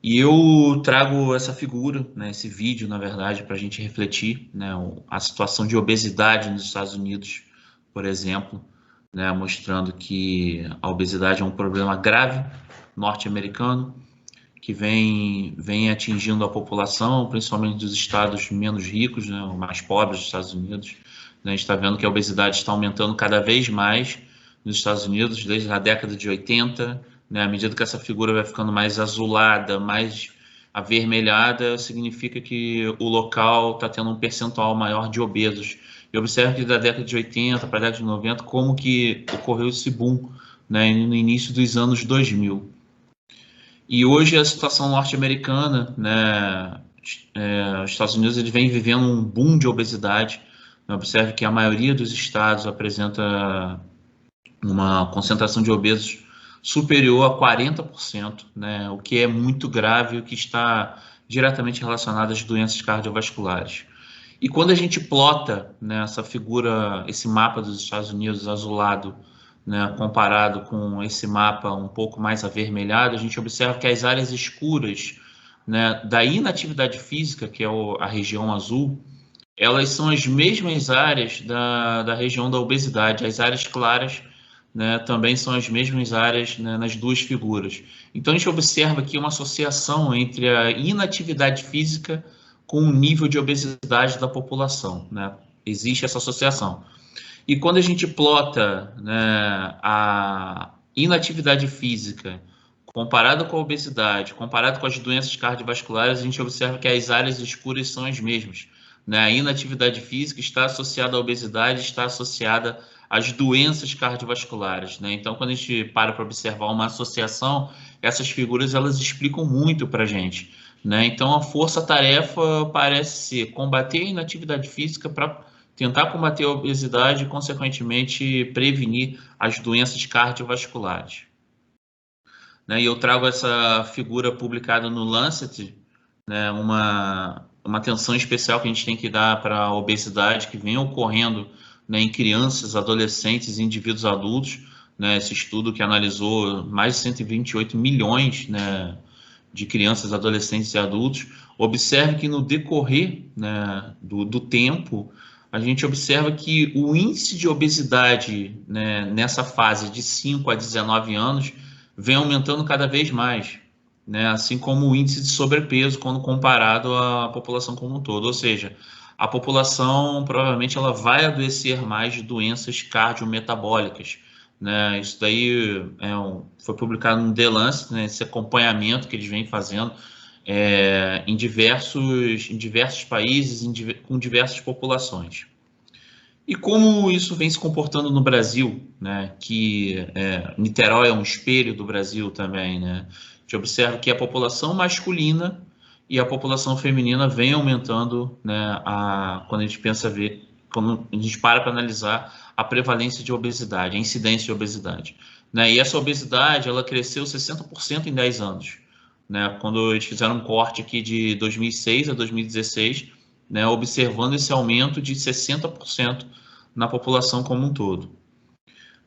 E eu trago essa figura, né, esse vídeo, na verdade, para a gente refletir, né, a situação de obesidade nos Estados Unidos, por exemplo, né, mostrando que a obesidade é um problema grave norte-americano, que vem atingindo a população, principalmente dos estados menos ricos, né, mais pobres dos Estados Unidos. A gente está vendo que a obesidade está aumentando cada vez mais nos Estados Unidos, desde a década de 80, né, à medida que essa figura vai ficando mais azulada, mais avermelhada, significa que o local está tendo um percentual maior de obesos. E observe que da década de 80 para a década de 90, como que ocorreu esse boom, né, no início dos anos 2000. E hoje a situação norte-americana, né, os Estados Unidos ele vem vivendo um boom de obesidade. Observe que a maioria dos estados apresenta uma concentração de obesos superior a 40%, né, o que é muito grave, o que está diretamente relacionado às doenças cardiovasculares. E quando a gente plota, né, essa figura, esse mapa dos Estados Unidos azulado, né, comparado com esse mapa um pouco mais avermelhado, a gente observa que as áreas escuras, né, da inatividade física, que é a região azul, elas são as mesmas áreas da região da obesidade. As áreas claras, né, também são as mesmas áreas, né, nas duas figuras. Então a gente observa aqui uma associação entre a inatividade física com o nível de obesidade da população, né? Existe essa associação. E quando a gente plota, né, a inatividade física comparado com a obesidade, comparado com as doenças cardiovasculares, a gente observa que as áreas escuras são as mesmas, né? A inatividade física está associada à obesidade, está associada às doenças cardiovasculares, né? Então, quando a gente para observar uma associação, essas figuras elas explicam muito para a gente, né? Então, a força-tarefa parece ser combater a inatividade física para tentar combater a obesidade e, consequentemente, prevenir as doenças cardiovasculares. Né? E eu trago essa figura publicada no Lancet, né? Uma atenção especial que a gente tem que dar para a obesidade que vem ocorrendo, né, em crianças, adolescentes e indivíduos adultos. Né? Esse estudo que analisou mais de 128 milhões, né, de crianças, adolescentes e adultos. Observe que no decorrer, né, do tempo, a gente observa que o índice de obesidade, né, nessa fase de 5 a 19 anos vem aumentando cada vez mais, né, assim como o índice de sobrepeso quando comparado à população como um todo. Ou seja, a população provavelmente ela vai adoecer mais de doenças cardiometabólicas, né? Isso daí foi publicado no The Lancet, né, esse acompanhamento que eles vêm fazendo em diversos países, com diversas populações. E como isso vem se comportando no Brasil, né, que Niterói é um espelho do Brasil também, né? A gente observa que a população masculina e a população feminina vem aumentando, né, quando a gente quando a gente para analisar a prevalência de obesidade, a incidência de obesidade, né? E essa obesidade, ela cresceu 60% em 10 anos, né? Quando eles fizeram um corte aqui de 2006 a 2016, né, observando esse aumento de 60% na população como um todo.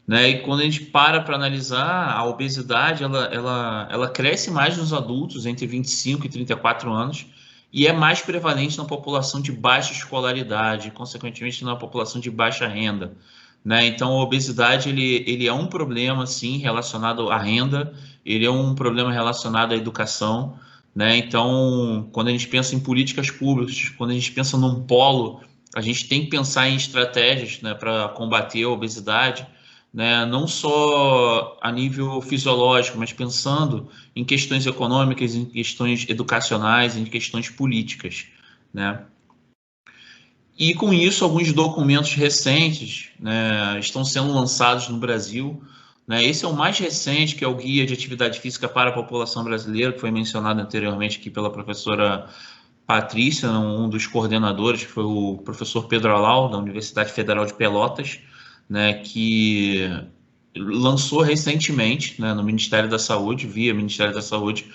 Né? E quando a gente para analisar, a obesidade ela cresce mais nos adultos entre 25 e 34 anos e é mais prevalente na população de baixa escolaridade, consequentemente na população de baixa renda. Né? Então, a obesidade ele é um problema, sim, relacionado à renda, ele é um problema relacionado à educação. Né? Então, quando a gente pensa em políticas públicas, quando a gente pensa num polo, a gente tem que pensar em estratégias, né, para combater a obesidade, né, não só a nível fisiológico, mas pensando em questões econômicas, em questões educacionais, em questões políticas. Né? E com isso, alguns documentos recentes, né, estão sendo lançados no Brasil. Né? Esse é o mais recente, que é o Guia de Atividade Física para a População Brasileira, que foi mencionado anteriormente aqui pela professora Patrícia, um dos coordenadores, que foi o professor Pedro Alau, da Universidade Federal de Pelotas, né, que lançou recentemente, né, no Ministério da Saúde, via Ministério da Saúde,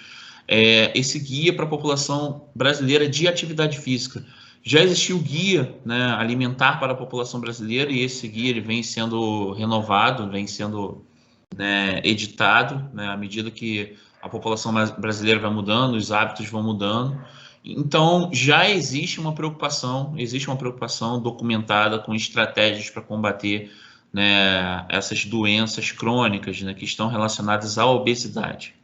esse guia para a população brasileira de atividade física. Já existiu o guia, né, alimentar para a população brasileira, e esse guia ele vem sendo renovado, vem sendo, né, editado, né, à medida que a população brasileira vai mudando, os hábitos vão mudando. Então, já existe uma preocupação documentada com estratégias para combater, né, essas doenças crônicas, né, que estão relacionadas à obesidade.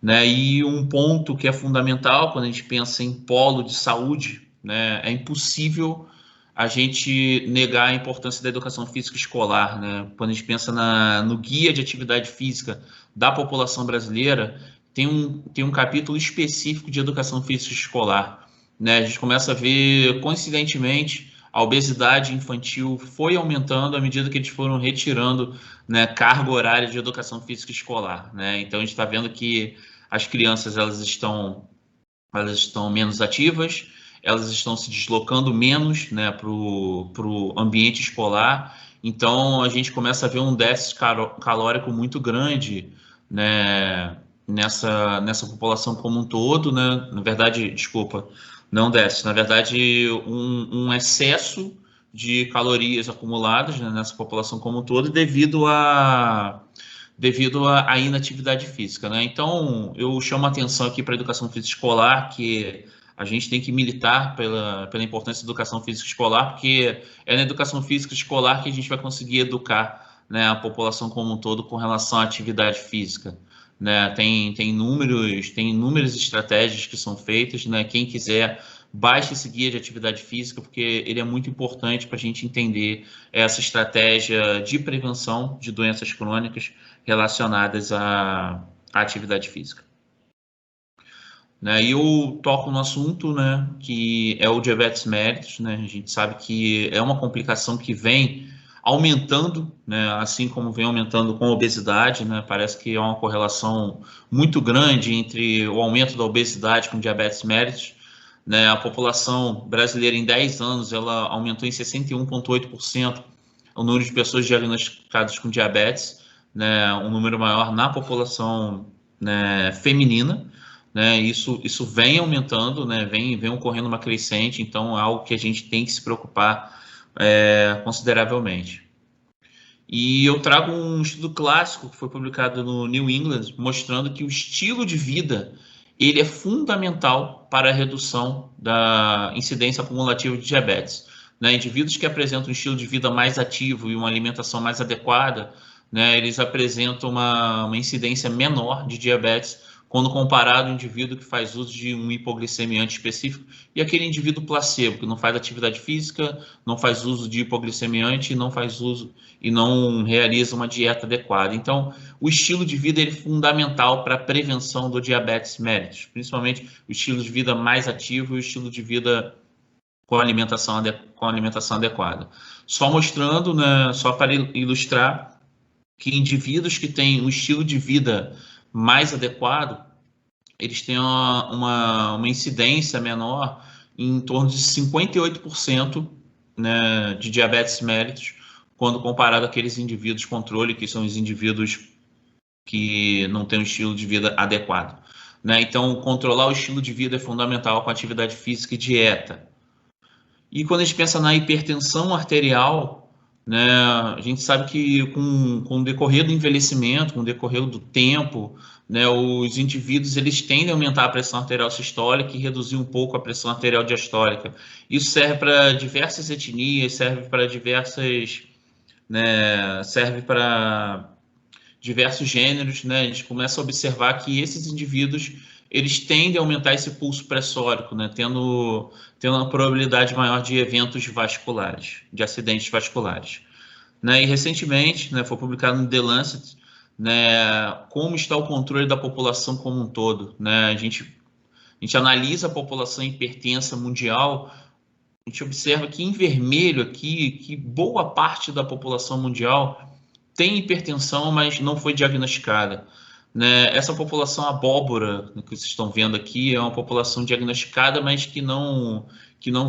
Né? E um ponto que é fundamental quando a gente pensa em polo de saúde, né, é impossível a gente negar a importância da educação física escolar. Né? Quando a gente pensa no guia de atividade física da população brasileira, tem um capítulo específico de educação física escolar. Né? A gente começa a ver, coincidentemente, a obesidade infantil foi aumentando à medida que eles foram retirando, né, carga horária de educação física escolar. Né? Então, a gente está vendo que as crianças elas estão menos ativas, elas estão se deslocando menos, né, para o ambiente escolar. Então, a gente começa a ver um déficit calórico muito grande, né, nessa população como um todo. Né? Na verdade, desculpa, não déficit, na verdade, um excesso de calorias acumuladas, né, nessa população como um todo, devido à inatividade física. Né? Então, eu chamo a atenção aqui para a educação física escolar, que a gente tem que militar pela importância da educação física escolar, porque é na educação física escolar que a gente vai conseguir educar, né, a população como um todo com relação à atividade física. Né? Tem inúmeras estratégias que são feitas. Né? Quem quiser, baixe esse guia de atividade física, porque ele é muito importante para a gente entender essa estratégia de prevenção de doenças crônicas relacionadas à atividade física. Né? E eu toco no assunto, né, que é o diabetes mellitus. Né? A gente sabe que é uma complicação que vem aumentando, né, assim como vem aumentando com a obesidade. Né? Parece que há uma correlação muito grande entre o aumento da obesidade com diabetes mellitus. Né? A população brasileira em 10 anos ela aumentou em 61,8% o número de pessoas diagnosticadas com diabetes, né? Um número maior na população, né, feminina. Né? Isso vem aumentando, né? vem ocorrendo uma crescente, então é algo que a gente tem que se preocupar consideravelmente. E eu trago um estudo clássico que foi publicado no New England, mostrando que o estilo de vida ele é fundamental para a redução da incidência acumulativa de diabetes. né? Indivíduos que apresentam um estilo de vida mais ativo e uma alimentação mais adequada, né, eles apresentam uma incidência menor de diabetes quando comparado ao indivíduo que faz uso de um hipoglicemiante específico e aquele indivíduo placebo, que não faz atividade física, não faz uso de hipoglicemiante, não faz uso e não realiza uma dieta adequada. Então, o estilo de vida é fundamental para a prevenção do diabetes mellitus, principalmente o estilo de vida mais ativo e o estilo de vida com alimentação adequada. Só mostrando, né, só para ilustrar, que indivíduos que têm um estilo de vida mais adequado, eles têm uma incidência menor em torno de 58%, né, de diabetes mellitus, quando comparado àqueles indivíduos controle, que são os indivíduos que não têm um estilo de vida adequado, né? Então, controlar o estilo de vida é fundamental com atividade física e dieta. E quando a gente pensa na hipertensão arterial, né, a gente sabe que com o decorrer do envelhecimento, com o decorrer do tempo, né, os indivíduos eles tendem a aumentar a pressão arterial sistólica e reduzir um pouco a pressão arterial diastólica. Isso serve para diversas etnias, serve para diversos gêneros, né? A gente começa a observar que esses indivíduos eles tendem a aumentar esse pulso pressórico, né? Tendo uma probabilidade maior de eventos vasculares, de acidentes vasculares, né? E recentemente, né, foi publicado no The Lancet, né, como está o controle da população como um todo, né? A gente analisa a população hipertensa mundial, a gente observa que em vermelho aqui, que boa parte da população mundial tem hipertensão, mas não foi diagnosticada, né? Essa população abóbora que vocês estão vendo aqui é uma população diagnosticada, mas que não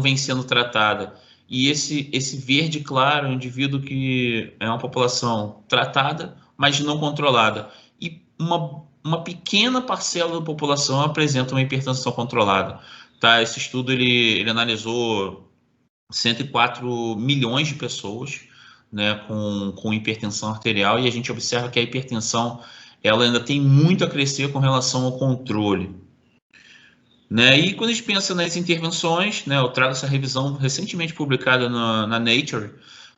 vem sendo tratada. E esse verde claro é um indivíduo que é uma população tratada, mas não controlada. E uma pequena parcela da população apresenta uma hipertensão controlada. Tá? Esse estudo ele analisou 104 milhões de pessoas, né, com hipertensão arterial, e a gente observa que a hipertensão ela ainda tem muito a crescer com relação ao controle, né? E quando a gente pensa nas intervenções, né, eu trago essa revisão recentemente publicada na Nature,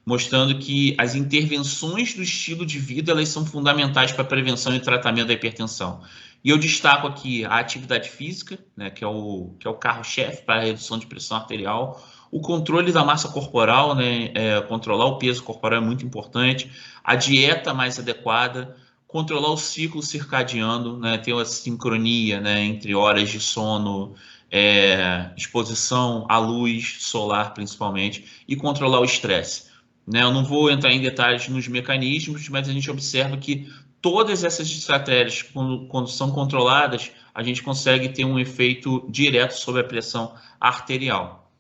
mostrando que as intervenções do estilo de vida elas são fundamentais para a prevenção e tratamento da hipertensão. E eu destaco aqui a atividade física, né, que é o carro-chefe para a redução de pressão arterial. O controle da massa corporal, né, controlar o peso corporal é muito importante. A dieta mais adequada, controlar o ciclo circadiano, né, ter uma sincronia, né, entre horas de sono, exposição à luz solar principalmente, e controlar o estresse, né? Eu não vou entrar em detalhes nos mecanismos, mas a gente observa que todas essas estratégias, quando são controladas, a gente consegue ter um efeito direto sobre a pressão arterial,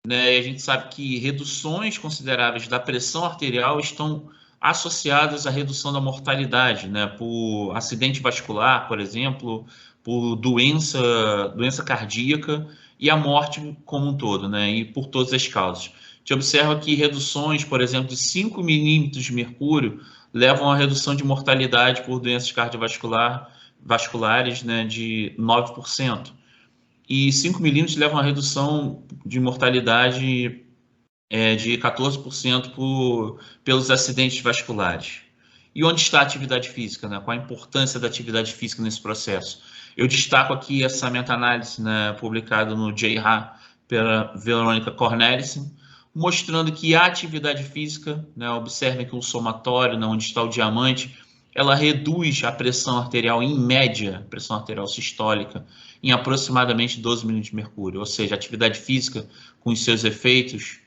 né? E a gente sabe que reduções consideráveis da pressão arterial estão associadas à redução da mortalidade, né? Por acidente vascular, por exemplo, por doença cardíaca e a morte como um todo, né? E por todas as causas. A gente observa que reduções, por exemplo, de 5 milímetros de mercúrio levam a redução de mortalidade por doenças cardiovasculares, né, de 9%. E 5 milímetros levam a redução de mortalidade de 14% pelos acidentes vasculares. E onde está a atividade física, né? Qual a importância da atividade física nesse processo? Eu destaco aqui essa meta-análise, né, publicada no JHA pela Verônica Cornelissen, mostrando que a atividade física, né, observem que o somatório, né, onde está o diamante, ela reduz a pressão arterial em média, pressão arterial sistólica, em aproximadamente 12 milímetros de mercúrio. Ou seja, a atividade física, com os seus efeitos,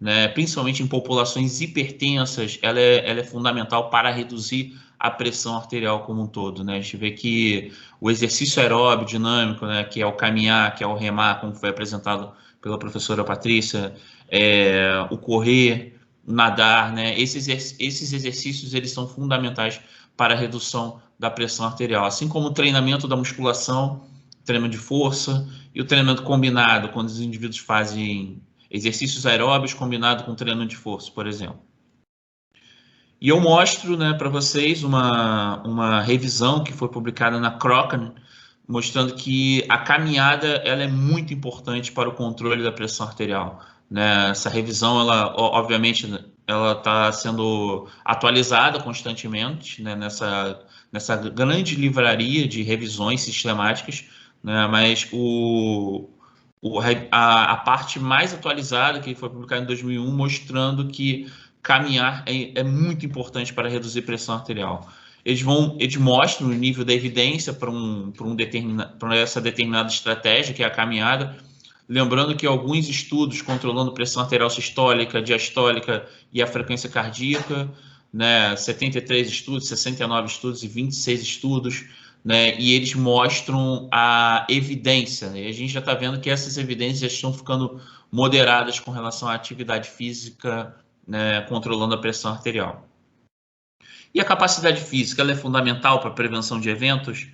né, principalmente em populações hipertensas, ela é fundamental para reduzir a pressão arterial como um todo, né? A gente vê que o exercício aeróbio dinâmico, né, que é o caminhar, que é o remar, como foi apresentado pela professora Patrícia, o correr, nadar, né? Esses exercícios eles são fundamentais para a redução da pressão arterial, assim como o treinamento da musculação, treinamento de força e o treinamento combinado, quando os indivíduos fazem exercícios aeróbios combinado com treinamento de força, por exemplo. E eu mostro, né, para vocês uma revisão que foi publicada na Cochrane, mostrando que a caminhada ela é muito importante para o controle da pressão arterial, né? Essa revisão, ela, obviamente, ela está sendo atualizada constantemente, né? Nessa grande livraria de revisões sistemáticas, né? Mas a parte mais atualizada, que foi publicada em 2001, mostrando que caminhar é muito importante para reduzir pressão arterial. Eles mostram o nível da evidência para essa determinada estratégia, que é a caminhada. Lembrando que alguns estudos controlando pressão arterial sistólica, diastólica e a frequência cardíaca, né, 73 estudos, 69 estudos e 26 estudos, né, e eles mostram a evidência, né, e a gente já está vendo que essas evidências já estão ficando moderadas com relação à atividade física, né, controlando a pressão arterial. E a capacidade física, ela é fundamental para a prevenção de eventos,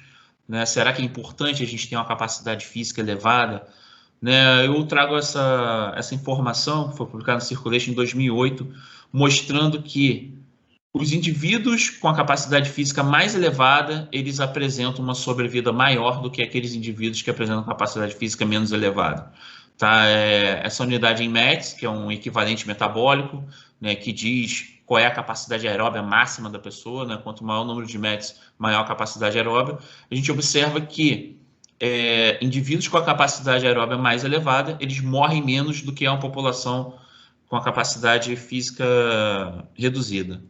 né? Será que é importante a gente ter uma capacidade física elevada? Né, eu trago essa informação, foi publicada no Circulation em 2008, mostrando que os indivíduos com a capacidade física mais elevada, eles apresentam uma sobrevida maior do que aqueles indivíduos que apresentam capacidade física menos elevada. Tá? Essa unidade em METs, que é um equivalente metabólico, né, que diz qual é a capacidade aeróbia máxima da pessoa, né? Quanto maior o número de METs, maior a capacidade aeróbia. A gente observa que indivíduos com a capacidade aeróbia mais elevada, eles morrem menos do que uma população com a capacidade física reduzida.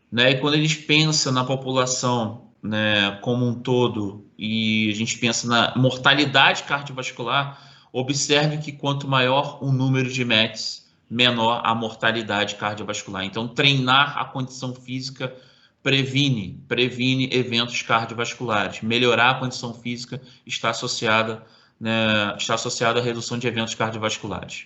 Né? E quando eles pensam na população, né, como um todo, e a gente pensa na mortalidade cardiovascular, observe que quanto maior o número de METs, menor a mortalidade cardiovascular. Então, treinar a condição física previne eventos cardiovasculares. Melhorar a condição física está associada à redução de eventos cardiovasculares.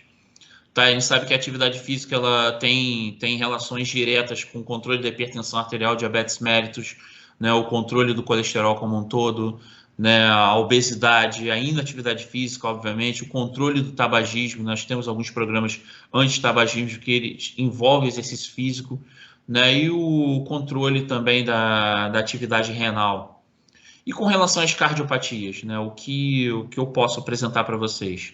Tá, a gente sabe que a atividade física ela tem relações diretas com o controle da hipertensão arterial, diabetes mellitus, né, o controle do colesterol como um todo, né, a obesidade, a inatividade física, obviamente, o controle do tabagismo. Nós temos alguns programas anti-tabagismo que eles envolvem exercício físico, né, e o controle também da atividade renal. E com relação às cardiopatias, né, o que eu posso apresentar para vocês?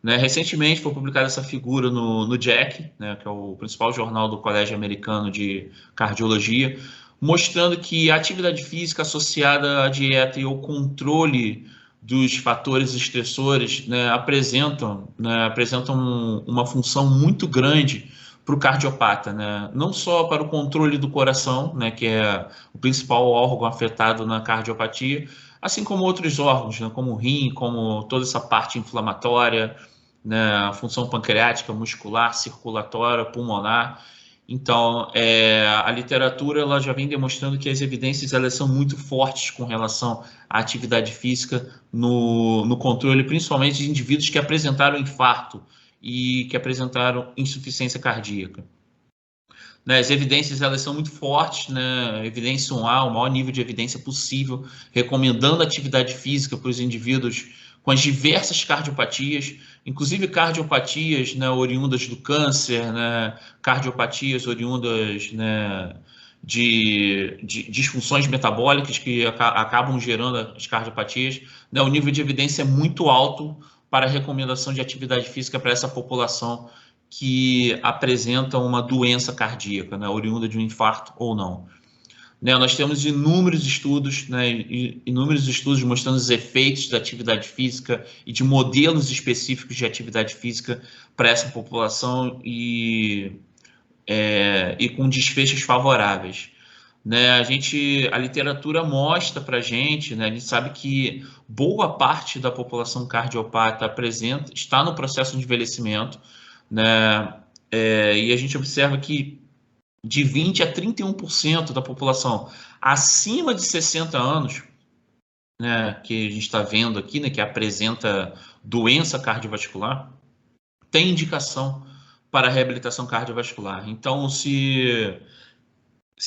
Né, recentemente foi publicada essa figura no JACC, né, que é o principal jornal do Colégio Americano de Cardiologia, mostrando que a atividade física associada à dieta e ao controle dos fatores estressores, né, apresentam uma função muito grande para o cardiopata, né? Não só para o controle do coração, né, que é o principal órgão afetado na cardiopatia, assim como outros órgãos, né, como o rim, como toda essa parte inflamatória, né, a função pancreática, muscular, circulatória, pulmonar. Então, a literatura ela já vem demonstrando que as evidências elas são muito fortes com relação à atividade física no controle, principalmente de indivíduos que apresentaram infarto e que apresentaram insuficiência cardíaca. Né, as evidências elas são muito fortes, né? Evidência 1A, o maior nível de evidência possível, recomendando atividade física para os indivíduos com as diversas cardiopatias, inclusive cardiopatias, né, oriundas do câncer, né, cardiopatias oriundas, né, de disfunções metabólicas que acabam gerando as cardiopatias. Né, o nível de evidência é muito alto para a recomendação de atividade física para essa população que apresenta uma doença cardíaca, né, oriunda de um infarto ou não. Né, nós temos inúmeros estudos mostrando os efeitos da atividade física e de modelos específicos de atividade física para essa população e com desfechos favoráveis. Né, a literatura mostra para a gente sabe que boa parte da população cardiopata está no processo de envelhecimento, né, e a gente observa que de 20% a 31% da população acima de 60 anos, né, que a gente está vendo aqui, né, que apresenta doença cardiovascular, tem indicação para reabilitação cardiovascular. Então, se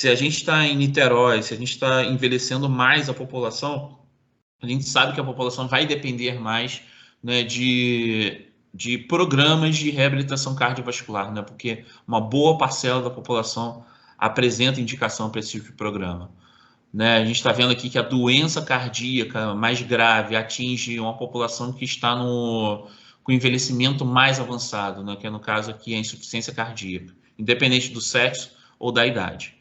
a gente está em Niterói, se a gente está envelhecendo mais a população, a gente sabe que a população vai depender mais, né, de programas de reabilitação cardiovascular, né, porque uma boa parcela da população apresenta indicação para esse tipo de programa. Né, a gente está vendo aqui que a doença cardíaca mais grave atinge uma população que está com com envelhecimento mais avançado, né, que é no caso aqui a insuficiência cardíaca, independente do sexo ou da idade.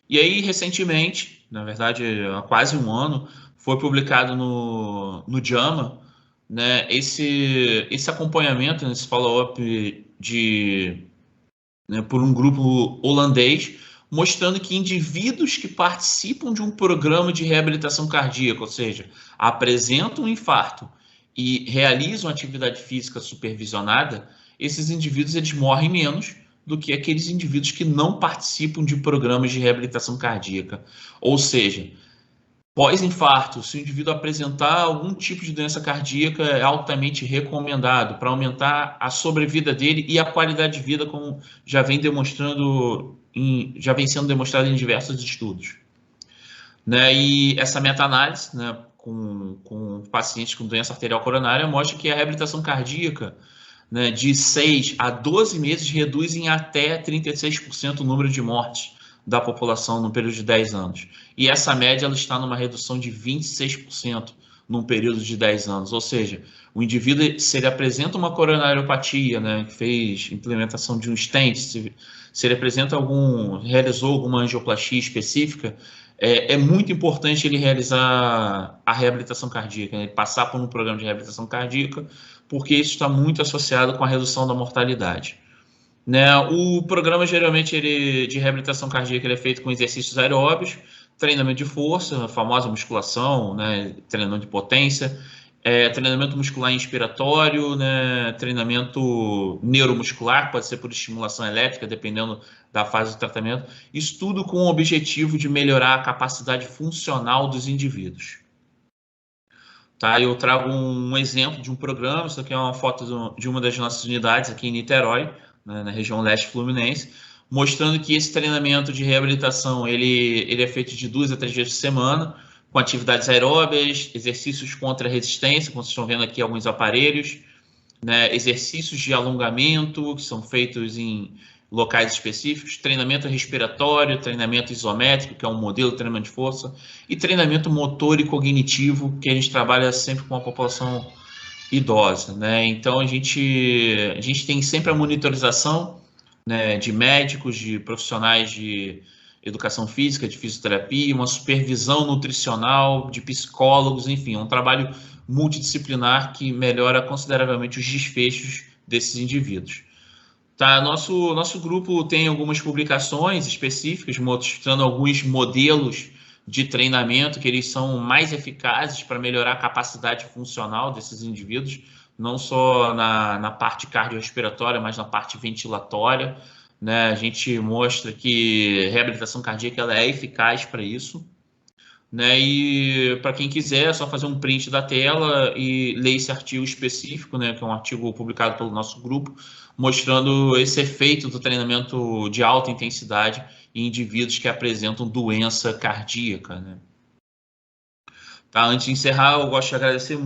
E aí, recentemente, na verdade, há quase um ano, foi publicado no JAMA, né, esse acompanhamento, esse follow-up por um grupo holandês, mostrando que indivíduos que participam de um programa de reabilitação cardíaca, ou seja, apresentam um infarto e realizam atividade física supervisionada, esses indivíduos eles morrem menos do que aqueles indivíduos que não participam de programas de reabilitação cardíaca. Ou seja, pós-infarto, se o indivíduo apresentar algum tipo de doença cardíaca, é altamente recomendado para aumentar a sobrevida dele e a qualidade de vida, como já vem sendo demonstrado em diversos estudos. Né? E essa meta-análise, né, com pacientes com doença arterial coronária mostra que a reabilitação cardíaca, né, de 6 a 12 meses reduz em até 36% o número de mortes da população no período de 10 anos. E essa média ela está numa redução de 26% num período de 10 anos. Ou seja, o indivíduo, se ele apresenta uma coronariopatia, né, que fez implementação de um stent, se ele realizou alguma angioplastia específica, é muito importante ele realizar a reabilitação cardíaca, né, ele passar por um programa de reabilitação cardíaca, porque isso está muito associado com a redução da mortalidade. Né, o programa, geralmente, de reabilitação cardíaca ele é feito com exercícios aeróbios, treinamento de força, a famosa musculação, né, treinamento de potência, treinamento muscular inspiratório, né, treinamento neuromuscular, pode ser por estimulação elétrica, dependendo da fase do tratamento. Isso tudo com o objetivo de melhorar a capacidade funcional dos indivíduos. Tá, eu trago um exemplo de um programa, isso aqui é uma foto de uma das nossas unidades aqui em Niterói, né, na região leste fluminense, mostrando que esse treinamento de reabilitação ele é feito de 2 a 3 vezes por semana, com atividades aeróbias, exercícios contra a resistência, como vocês estão vendo aqui alguns aparelhos, né, exercícios de alongamento, que são feitos em locais específicos, treinamento respiratório, treinamento isométrico, que é um modelo de treinamento de força, e treinamento motor e cognitivo, que a gente trabalha sempre com a população idosa, né? Então a gente tem sempre a monitorização, né, de médicos, de profissionais de educação física, de fisioterapia, uma supervisão nutricional, de psicólogos, enfim, um trabalho multidisciplinar que melhora consideravelmente os desfechos desses indivíduos. Tá, nosso grupo tem algumas publicações específicas mostrando alguns modelos de treinamento que eles são mais eficazes para melhorar a capacidade funcional desses indivíduos, não só na parte cardiorrespiratória, mas na parte ventilatória, né? A gente mostra que a reabilitação cardíaca ela é eficaz para isso, né? E para quem quiser, é só fazer um print da tela e ler esse artigo específico, né? Que é um artigo publicado pelo nosso grupo, mostrando esse efeito do treinamento de alta intensidade em indivíduos que apresentam doença cardíaca, né? Tá, antes de encerrar, eu gosto de agradecer,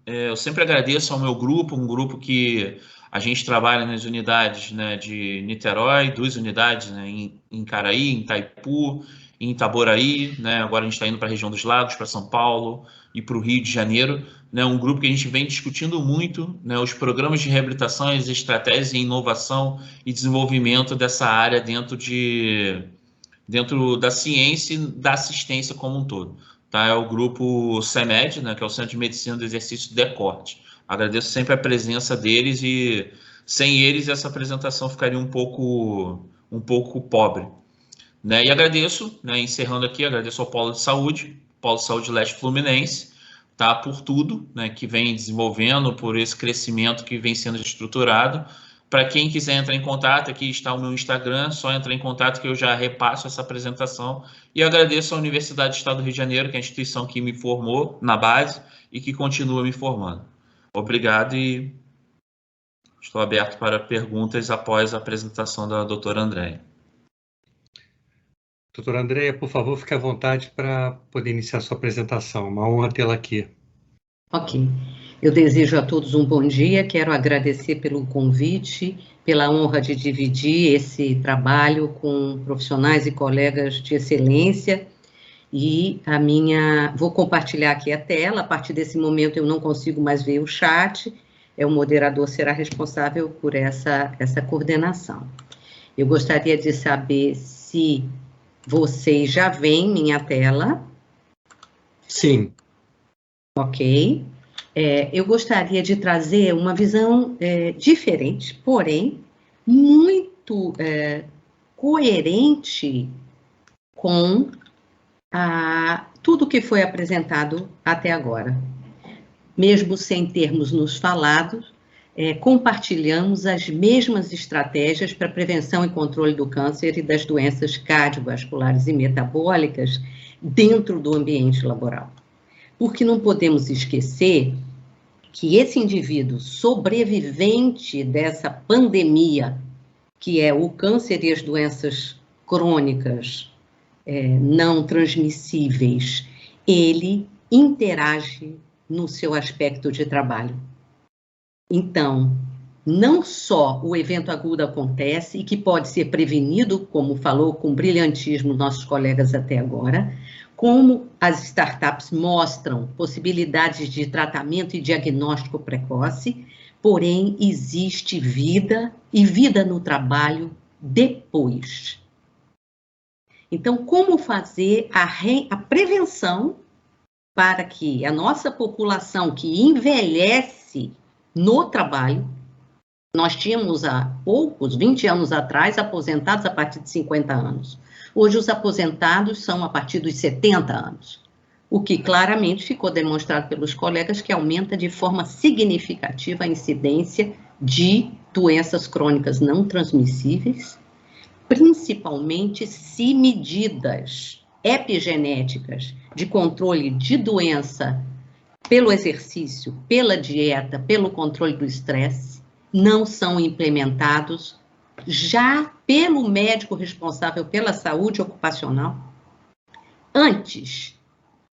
eu sempre agradeço ao meu grupo, um grupo que a gente trabalha nas unidades, né, de Niterói, 2 unidades, né, em Caraí, em Itaipu, em Itaboraí, né, agora a gente está indo para a região dos Lagos, para São Paulo e para o Rio de Janeiro, né, um grupo que a gente vem discutindo muito, né, os programas de reabilitação, as estratégias de inovação e desenvolvimento dessa área dentro da ciência e da assistência como um todo. Tá? É o grupo CEMED, né, que é o Centro de Medicina do Exercício DECORT. Agradeço sempre a presença deles e sem eles essa apresentação ficaria um pouco pobre. Né? E agradeço, né, encerrando aqui, agradeço ao Polo de Saúde Leste Fluminense, tá, por tudo, né, que vem desenvolvendo, por esse crescimento que vem sendo estruturado. Para quem quiser entrar em contato, aqui está o meu Instagram, só entrar em contato que eu já repasso essa apresentação. E agradeço à Universidade do Estado do Rio de Janeiro, que é a instituição que me formou na base e que continua me formando. Obrigado e estou aberto para perguntas após a apresentação da doutora Andréia. Doutora Andréia, por favor, fique à vontade para poder iniciar sua apresentação. Uma honra tê-la aqui. Ok. Eu desejo a todos um bom dia, quero agradecer pelo convite, pela honra de dividir esse trabalho com profissionais e colegas de excelência, e vou compartilhar aqui a tela. A partir desse momento eu não consigo mais ver o chat, o moderador será responsável por essa coordenação. Eu gostaria de saber se vocês já veem minha tela. Sim. Ok. Eu gostaria de trazer uma visão diferente, porém, muito coerente com tudo que foi apresentado até agora. Mesmo sem termos nos falado, compartilhamos as mesmas estratégias para prevenção e controle do câncer e das doenças cardiovasculares e metabólicas dentro do ambiente laboral. Porque não podemos esquecer que esse indivíduo sobrevivente dessa pandemia, que é o câncer e as doenças crônicas não transmissíveis, ele interage no seu aspecto de trabalho. Então, não só o evento agudo acontece e que pode ser prevenido, como falou com brilhantismo nossos colegas até agora, como as startups mostram possibilidades de tratamento e diagnóstico precoce, porém existe vida e vida no trabalho depois. Então, como fazer a prevenção para que a nossa população que envelhece no trabalho, nós tínhamos há poucos, 20 anos atrás, aposentados a partir de 50 anos. Hoje, os aposentados são a partir dos 70 anos, o que claramente ficou demonstrado pelos colegas que aumenta de forma significativa a incidência de doenças crônicas não transmissíveis, principalmente se medidas epigenéticas de controle de doença pelo exercício, pela dieta, pelo controle do estresse, não são implementados já pelo médico responsável pela saúde ocupacional,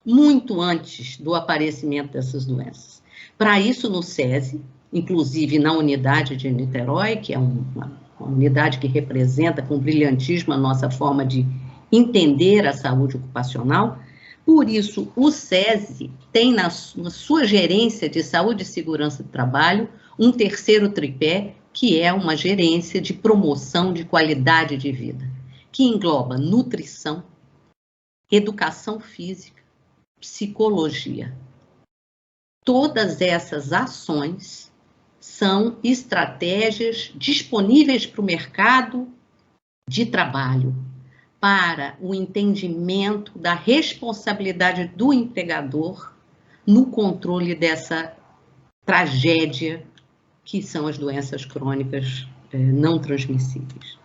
muito antes do aparecimento dessas doenças. Para isso, no SESI, inclusive na unidade de Niterói, que é uma unidade que representa com brilhantismo a nossa forma de entender a saúde ocupacional, por isso o SESI tem na sua gerência de saúde e segurança do trabalho um terceiro tripé, que é uma gerência de promoção de qualidade de vida, que engloba nutrição, educação física, psicologia. Todas essas ações são estratégias disponíveis para o mercado de trabalho, para o entendimento da responsabilidade do empregador no controle dessa tragédia que são as doenças crônicas não transmissíveis.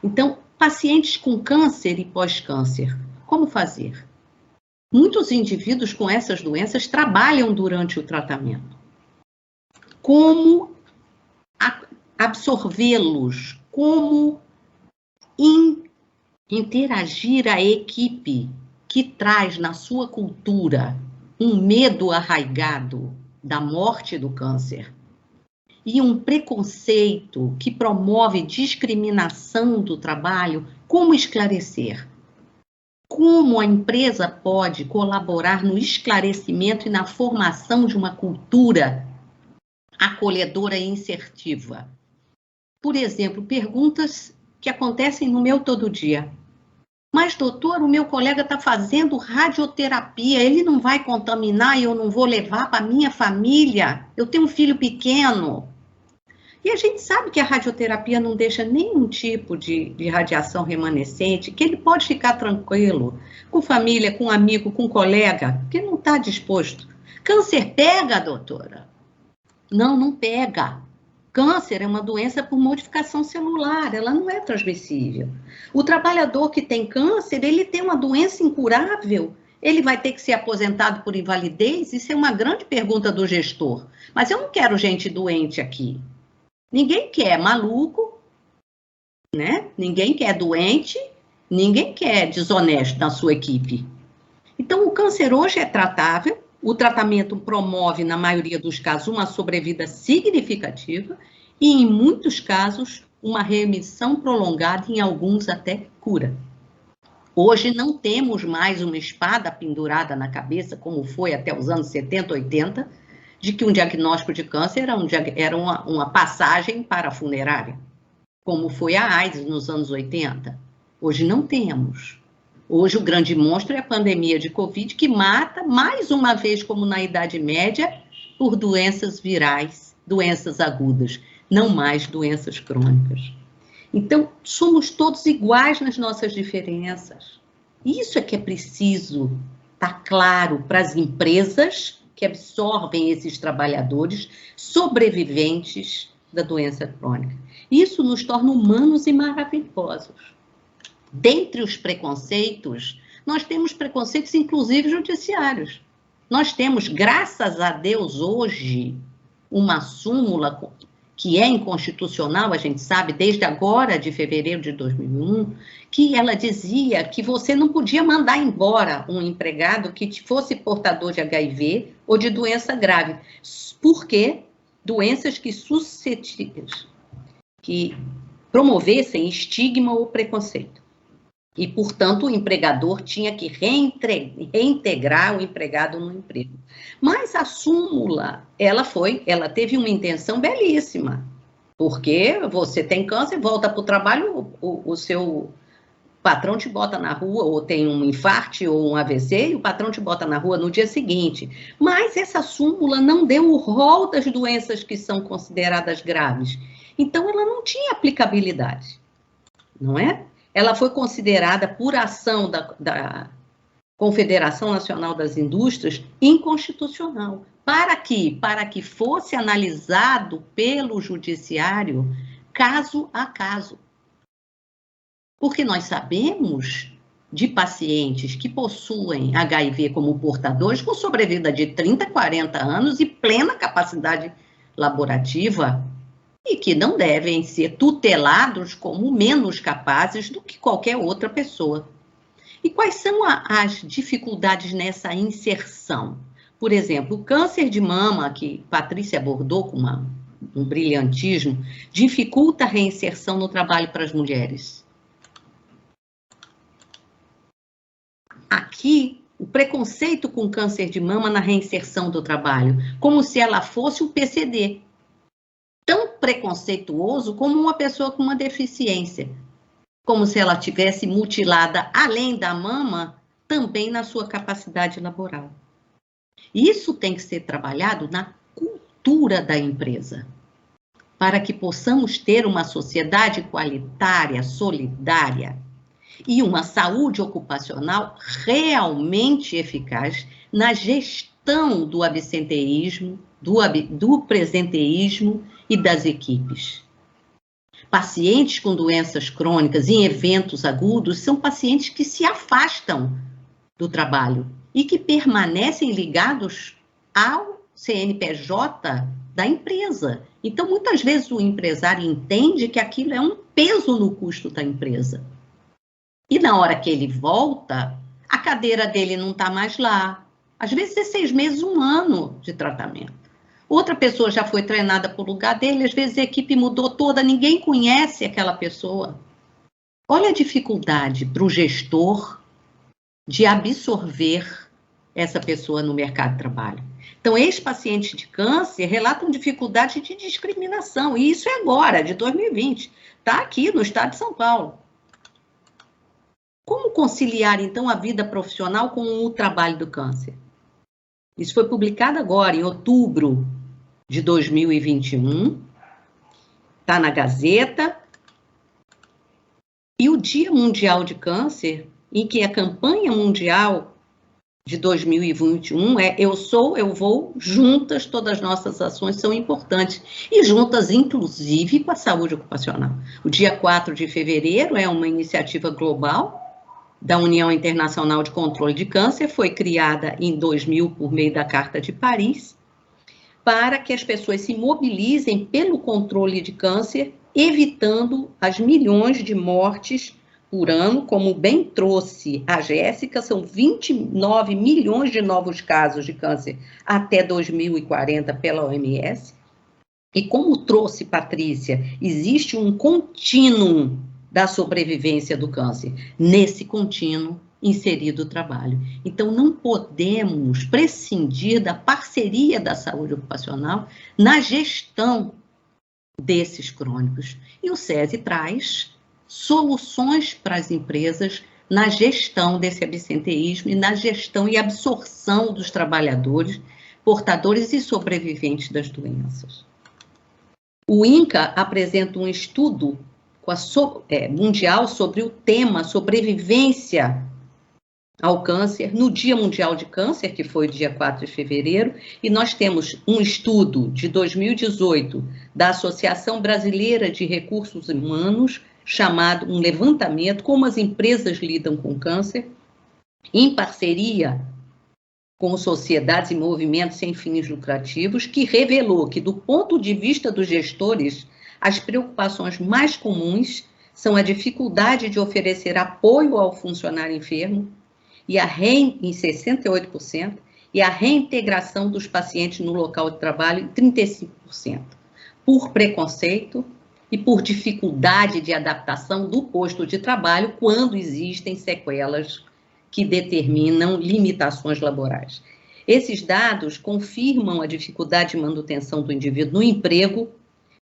Então, pacientes com câncer e pós-câncer, como fazer? Muitos indivíduos com essas doenças trabalham durante o tratamento. Como absorvê-los? Como interagir a equipe que traz na sua cultura um medo arraigado da morte do câncer e um preconceito que promove discriminação do trabalho? Como esclarecer? Como a empresa pode colaborar no esclarecimento e na formação de uma cultura acolhedora e insertiva? Por exemplo, perguntas que acontecem no meu todo dia. Mas, doutor, o meu colega está fazendo radioterapia, ele não vai contaminar e eu não vou levar para a minha família? Eu tenho um filho pequeno. E a gente sabe que a radioterapia não deixa nenhum tipo de radiação remanescente, que ele pode ficar tranquilo, com família, com amigo, com colega, que não está disposto. Câncer pega, doutora? Não, não pega. Câncer é uma doença por modificação celular, ela não é transmissível. O trabalhador que tem câncer, ele tem uma doença incurável, ele vai ter que ser aposentado por invalidez? Isso é uma grande pergunta do gestor. Mas eu não quero gente doente aqui. Ninguém quer maluco, né? Ninguém quer doente, ninguém quer desonesto na sua equipe. Então, o câncer hoje é tratável. O tratamento promove, na maioria dos casos, uma sobrevida significativa e, em muitos casos, uma remissão prolongada, em alguns até cura. Hoje não temos mais uma espada pendurada na cabeça, como foi até os anos 70, 80, de que um diagnóstico de câncer era uma passagem para a funerária, como foi a AIDS nos anos 80. Hoje não temos. Hoje o grande monstro é a pandemia de Covid, que mata, mais uma vez, como na Idade Média, por doenças virais, doenças agudas, não mais doenças crônicas. Então, somos todos iguais nas nossas diferenças. Isso é que é preciso estar claro para as empresas que absorvem esses trabalhadores sobreviventes da doença crônica. Isso nos torna humanos e maravilhosos. Dentre os preconceitos, nós temos preconceitos, inclusive judiciários. Nós temos, graças a Deus, hoje, uma súmula que é inconstitucional, a gente sabe, desde agora, de fevereiro de 2001, que ela dizia que você não podia mandar embora um empregado que fosse portador de HIV ou de doença grave, porque doenças que promovessem estigma ou preconceito. E, portanto, o empregador tinha que reintegrar o empregado no emprego. Mas a súmula, ela teve uma intenção belíssima, porque você tem câncer, volta para o trabalho, o seu patrão te bota na rua, ou tem um infarte ou um AVC, e o patrão te bota na rua no dia seguinte. Mas essa súmula não deu o rol das doenças que são consideradas graves. Então, ela não tinha aplicabilidade, não é? Ela foi considerada, por ação da Confederação Nacional das Indústrias, inconstitucional. Para que fosse analisado pelo judiciário caso a caso. Porque nós sabemos de pacientes que possuem HIV como portadores com sobrevida de 30, 40 anos e plena capacidade laborativa, e que não devem ser tutelados como menos capazes do que qualquer outra pessoa. E quais são as dificuldades nessa inserção? Por exemplo, o câncer de mama, que Patrícia abordou com um brilhantismo, dificulta a reinserção no trabalho para as mulheres. Aqui, o preconceito com câncer de mama na reinserção do trabalho, como se ela fosse um PCD. Tão preconceituoso como uma pessoa com uma deficiência, como se ela tivesse mutilada, além da mama, também na sua capacidade laboral. Isso tem que ser trabalhado na cultura da empresa, para que possamos ter uma sociedade igualitária, solidária, e uma saúde ocupacional realmente eficaz na gestão do absenteísmo, do presenteísmo e das equipes. Pacientes com doenças crônicas em eventos agudos são pacientes que se afastam do trabalho e que permanecem ligados ao CNPJ da empresa. Então, muitas vezes o empresário entende que aquilo é um peso no custo da empresa. E na hora que ele volta, a cadeira dele não está mais lá. Às vezes é 6 meses, 1 ano de tratamento. Outra pessoa já foi treinada para o lugar dele, às vezes a equipe mudou toda, ninguém conhece aquela pessoa. Olha a dificuldade para o gestor de absorver essa pessoa no mercado de trabalho. Então, ex-pacientes de câncer relatam dificuldade de discriminação, e isso é agora, de 2020. Está aqui no estado de São Paulo. Como conciliar, então, a vida profissional com o trabalho do câncer? Isso foi publicado agora, em outubro de 2021, está na Gazeta. E o Dia Mundial de Câncer, em que a campanha mundial de 2021 é eu sou, eu vou, juntas, todas as nossas ações são importantes. E juntas, inclusive, com a saúde ocupacional. O dia 4 de fevereiro é uma iniciativa global da União Internacional de Controle de Câncer, foi criada em 2000 por meio da Carta de Paris, para que as pessoas se mobilizem pelo controle de câncer, evitando as milhões de mortes por ano, como bem trouxe a Jéssica, são 29 milhões de novos casos de câncer até 2040 pela OMS. E como trouxe Patrícia, existe um contínuo da sobrevivência do câncer. Nesse contínuo, inserir do trabalho. Então, não podemos prescindir da parceria da saúde ocupacional na gestão desses crônicos. E o SESI traz soluções para as empresas na gestão desse absenteísmo e na gestão e absorção dos trabalhadores portadores e sobreviventes das doenças. O INCA apresenta um estudo mundial sobre o tema sobrevivência ao câncer, no Dia Mundial de Câncer, que foi dia 4 de fevereiro, e nós temos um estudo de 2018 da Associação Brasileira de Recursos Humanos, chamado um levantamento, como as empresas lidam com câncer, em parceria com sociedades e movimentos sem fins lucrativos, que revelou que, do ponto de vista dos gestores, as preocupações mais comuns são a dificuldade de oferecer apoio ao funcionário enfermo, em 68%, e a reintegração dos pacientes no local de trabalho em 35%, por preconceito e por dificuldade de adaptação do posto de trabalho quando existem sequelas que determinam limitações laborais. Esses dados confirmam a dificuldade de manutenção do indivíduo no emprego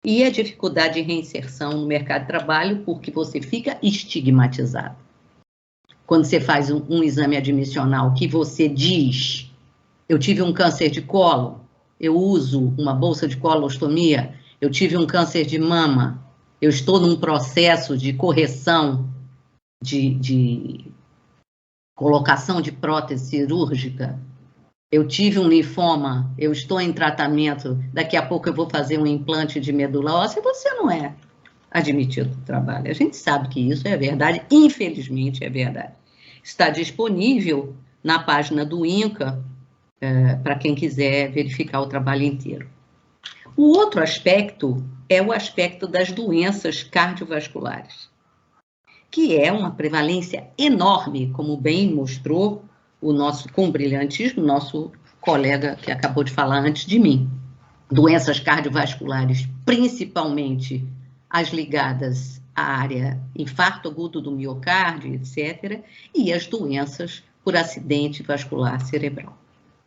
e a dificuldade de reinserção no mercado de trabalho, porque você fica estigmatizado. Quando você faz um exame admissional que você diz, eu tive um câncer de colo, eu uso uma bolsa de colostomia, eu tive um câncer de mama, eu estou num processo de correção, de colocação de prótese cirúrgica, eu tive um linfoma, eu estou em tratamento, daqui a pouco eu vou fazer um implante de medula óssea, você não é admitido no trabalho. A gente sabe que isso é verdade, infelizmente é verdade. Está disponível na página do INCA, para quem quiser verificar o trabalho inteiro. O outro aspecto é o aspecto das doenças cardiovasculares, que é uma prevalência enorme, como bem mostrou com brilhantismo, nosso colega que acabou de falar antes de mim. Doenças cardiovasculares, principalmente as ligadas à área infarto agudo do miocárdio, etc., e as doenças por acidente vascular cerebral,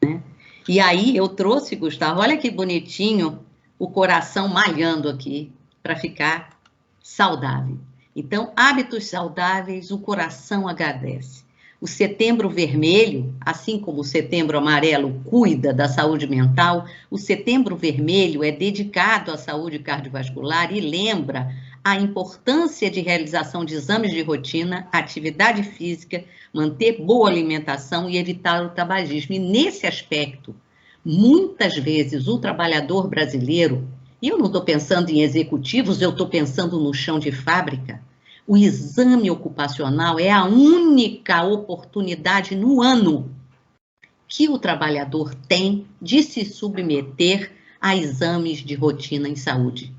né? E aí eu trouxe, Gustavo, olha que bonitinho, o coração malhando aqui, para ficar saudável. Então, hábitos saudáveis, o coração agradece. O Setembro Vermelho, assim como o Setembro Amarelo cuida da saúde mental, o Setembro Vermelho é dedicado à saúde cardiovascular e lembra a importância de realização de exames de rotina, atividade física, manter boa alimentação e evitar o tabagismo. E nesse aspecto, muitas vezes o trabalhador brasileiro, e eu não estou pensando em executivos, eu estou pensando no chão de fábrica, o exame ocupacional é a única oportunidade no ano que o trabalhador tem de se submeter a exames de rotina em saúde.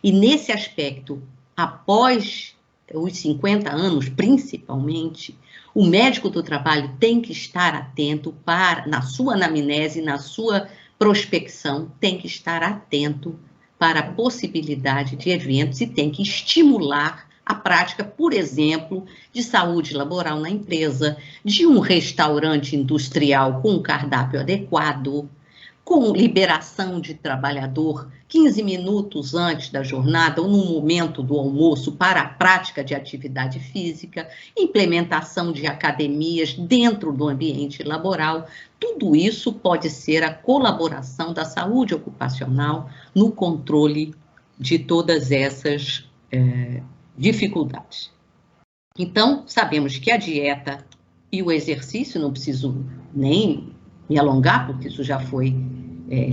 E nesse aspecto, após os 50 anos, principalmente, o médico do trabalho tem que estar atento na sua anamnese, na sua prospecção, tem que estar atento para a possibilidade de eventos e tem que estimular a prática, por exemplo, de saúde laboral na empresa, de um restaurante industrial com um cardápio adequado, com liberação de trabalhador 15 minutos antes da jornada ou no momento do almoço para a prática de atividade física, implementação de academias dentro do ambiente laboral. Tudo isso pode ser a colaboração da saúde ocupacional no controle de todas essas dificuldades. Então, sabemos que a dieta e o exercício, não preciso nem me alongar, porque isso já foi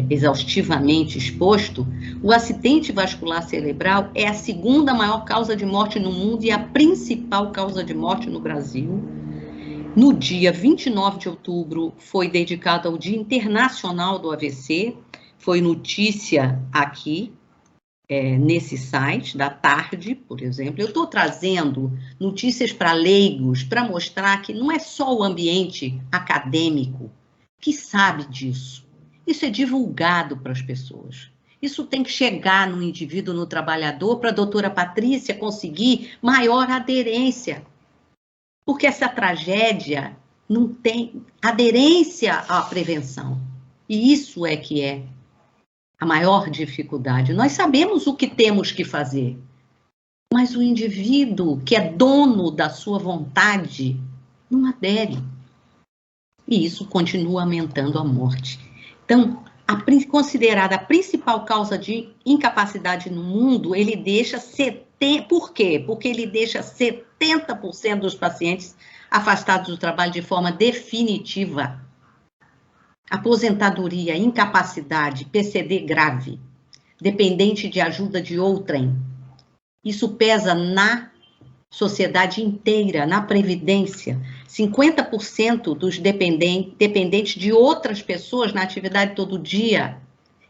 exaustivamente exposto, o acidente vascular cerebral é a segunda maior causa de morte no mundo e a principal causa de morte no Brasil. No dia 29 de outubro, foi dedicado ao Dia Internacional do AVC, foi notícia aqui, nesse site, da tarde, por exemplo. Eu estou trazendo notícias para leigos, para mostrar que não é só o ambiente acadêmico que sabe disso. Isso é divulgado para as pessoas. Isso tem que chegar no indivíduo, no trabalhador, para a doutora Patrícia conseguir maior aderência. Porque essa tragédia não tem aderência à prevenção. E isso é que é a maior dificuldade. Nós sabemos o que temos que fazer, mas o indivíduo que é dono da sua vontade não adere. E isso continua aumentando a morte. Então, considerada a principal causa de incapacidade no mundo, ele deixa Por quê? Porque ele deixa 70% dos pacientes afastados do trabalho de forma definitiva. Aposentadoria, incapacidade, PCD grave, dependente de ajuda de outrem. Isso pesa na sociedade inteira, na previdência. 50% dos dependentes de outras pessoas na atividade todo dia.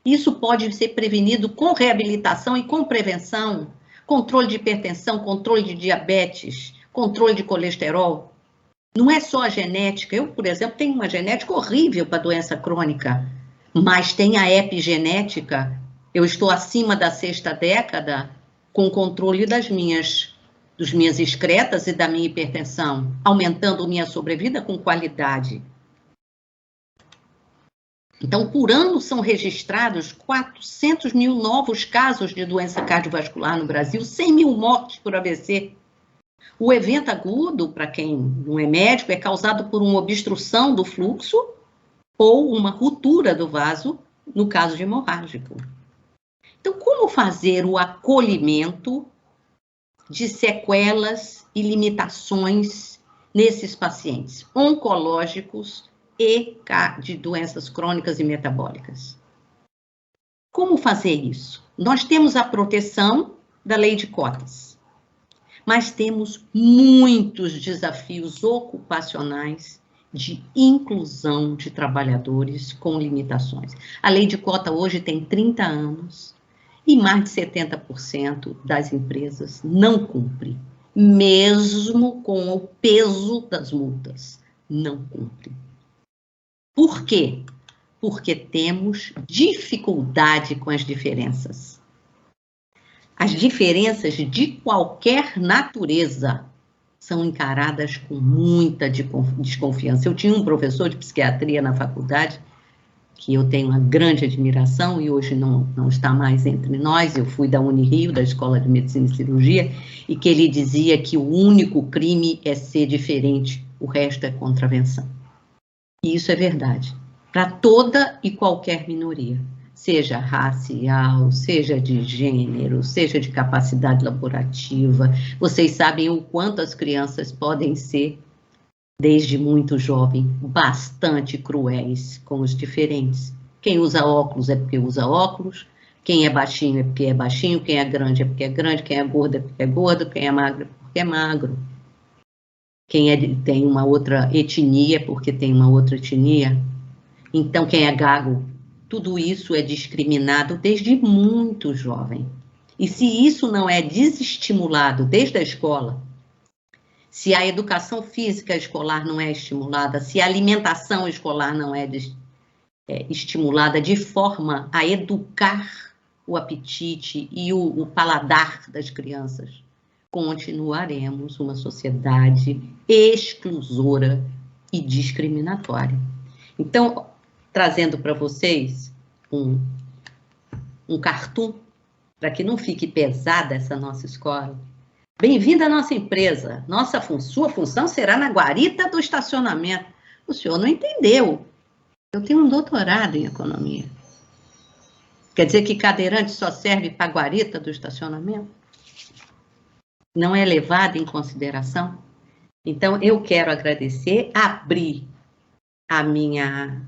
Isso pode ser prevenido com reabilitação e com prevenção. Controle de hipertensão, controle de diabetes, controle de colesterol. Não é só a genética. Eu, por exemplo, tenho uma genética horrível para doença crônica, mas tem a epigenética. Eu estou acima da 6ª década com controle das minhas excretas e da minha hipertensão, aumentando minha sobrevida com qualidade. Então, por ano são registrados 400 mil novos casos de doença cardiovascular no Brasil, 100 mil mortes por AVC. O evento agudo, para quem não é médico, é causado por uma obstrução do fluxo ou uma ruptura do vaso, no caso de hemorrágico. Então, como fazer o acolhimento de sequelas e limitações nesses pacientes oncológicos e de doenças crônicas e metabólicas? Como fazer isso? Nós temos a proteção da lei de cotas, mas temos muitos desafios ocupacionais de inclusão de trabalhadores com limitações. A lei de cota hoje tem 30 anos e mais de 70% das empresas não cumpre, mesmo com o peso das multas, não cumpre. Por quê? Porque temos dificuldade com as diferenças. As diferenças de qualquer natureza são encaradas com muita desconfiança. Eu tinha um professor de psiquiatria na faculdade, que eu tenho uma grande admiração e hoje não está mais entre nós. Eu fui da Unirio, da Escola de Medicina e Cirurgia, e que ele dizia que o único crime é ser diferente, o resto é contravenção. E isso é verdade, para toda e qualquer minoria, seja racial, seja de gênero, seja de capacidade laborativa. Vocês sabem o quanto as crianças podem ser, desde muito jovem, bastante cruéis com os diferentes. Quem usa óculos é porque usa óculos, quem é baixinho é porque é baixinho, quem é grande é porque é grande, quem é gordo é porque é gordo, quem é magro é porque é magro. Quem tem uma outra etnia porque tem uma outra etnia. Então, quem é gago, tudo isso é discriminado desde muito jovem. E se isso não é desestimulado desde a escola, se a educação física escolar não é estimulada, se a alimentação escolar não é estimulada de forma a educar o apetite e o paladar das crianças, continuaremos uma sociedade exclusora e discriminatória. Então, trazendo para vocês um cartoon, para que não fique pesada essa nossa escola. Bem-vindo à nossa empresa. Sua função será na guarita do estacionamento. O senhor não entendeu. Eu tenho um doutorado em economia. Quer dizer que cadeirante só serve para a guarita do estacionamento? Não é levado em consideração? Então, eu quero agradecer, abrir a minha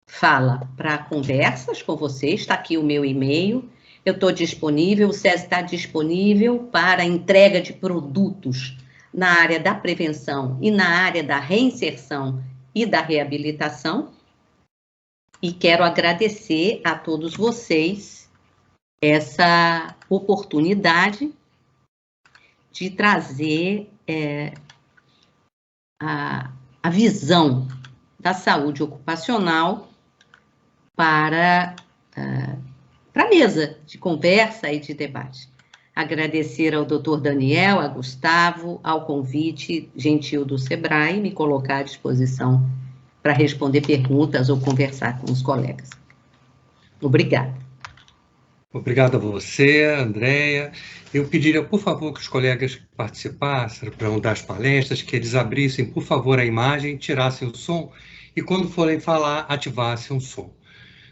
fala para conversas com vocês. Está aqui o meu e-mail. Eu estou disponível, o SESI está disponível para entrega de produtos na área da prevenção e na área da reinserção e da reabilitação. E quero agradecer a todos vocês essa oportunidade de trazer a visão da saúde ocupacional para a mesa de conversa e de debate. agradecer ao Dr. Daniel, a Gustavo, ao convite gentil do SEBRAE, me colocar à disposição para responder perguntas ou conversar com os colegas. Obrigada. Obrigado a você, Andréia. Eu pediria, por favor, que os colegas que participassem para das palestras, que eles abrissem, por favor, a imagem, tirassem o som e, quando forem falar, ativassem o som.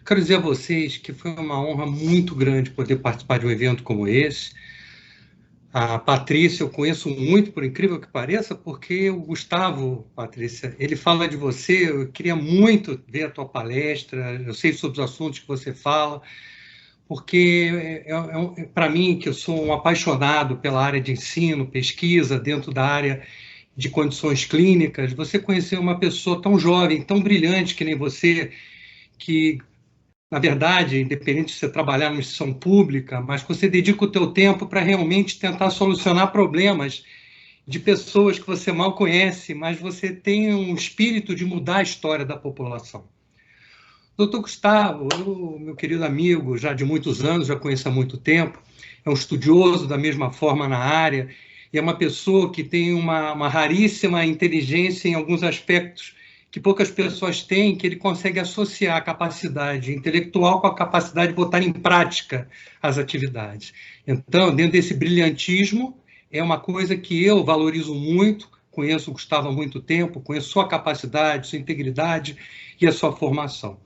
Quero dizer a vocês que foi uma honra muito grande poder participar de um evento como esse. A Patrícia eu conheço muito, por incrível que pareça, porque o Gustavo, Patrícia, ele fala de você, eu queria muito ver a tua palestra, eu sei sobre os assuntos que você fala, porque para mim, que eu sou um apaixonado pela área de ensino, pesquisa, dentro da área de condições clínicas, você conhecer uma pessoa tão jovem, tão brilhante que nem você, que, na verdade, independente de você trabalhar numa instituição pública, mas você dedica o teu tempo para realmente tentar solucionar problemas de pessoas que você mal conhece, mas você tem um espírito de mudar a história da população. Doutor Gustavo, meu querido amigo, já de muitos anos, já conheço há muito tempo, é um estudioso da mesma forma na área, e é uma pessoa que tem uma raríssima inteligência em alguns aspectos que poucas pessoas têm, que ele consegue associar a capacidade intelectual com a capacidade de botar em prática as atividades. Então, dentro desse brilhantismo, é uma coisa que eu valorizo muito, conheço o Gustavo há muito tempo, conheço sua capacidade, sua integridade e a sua formação.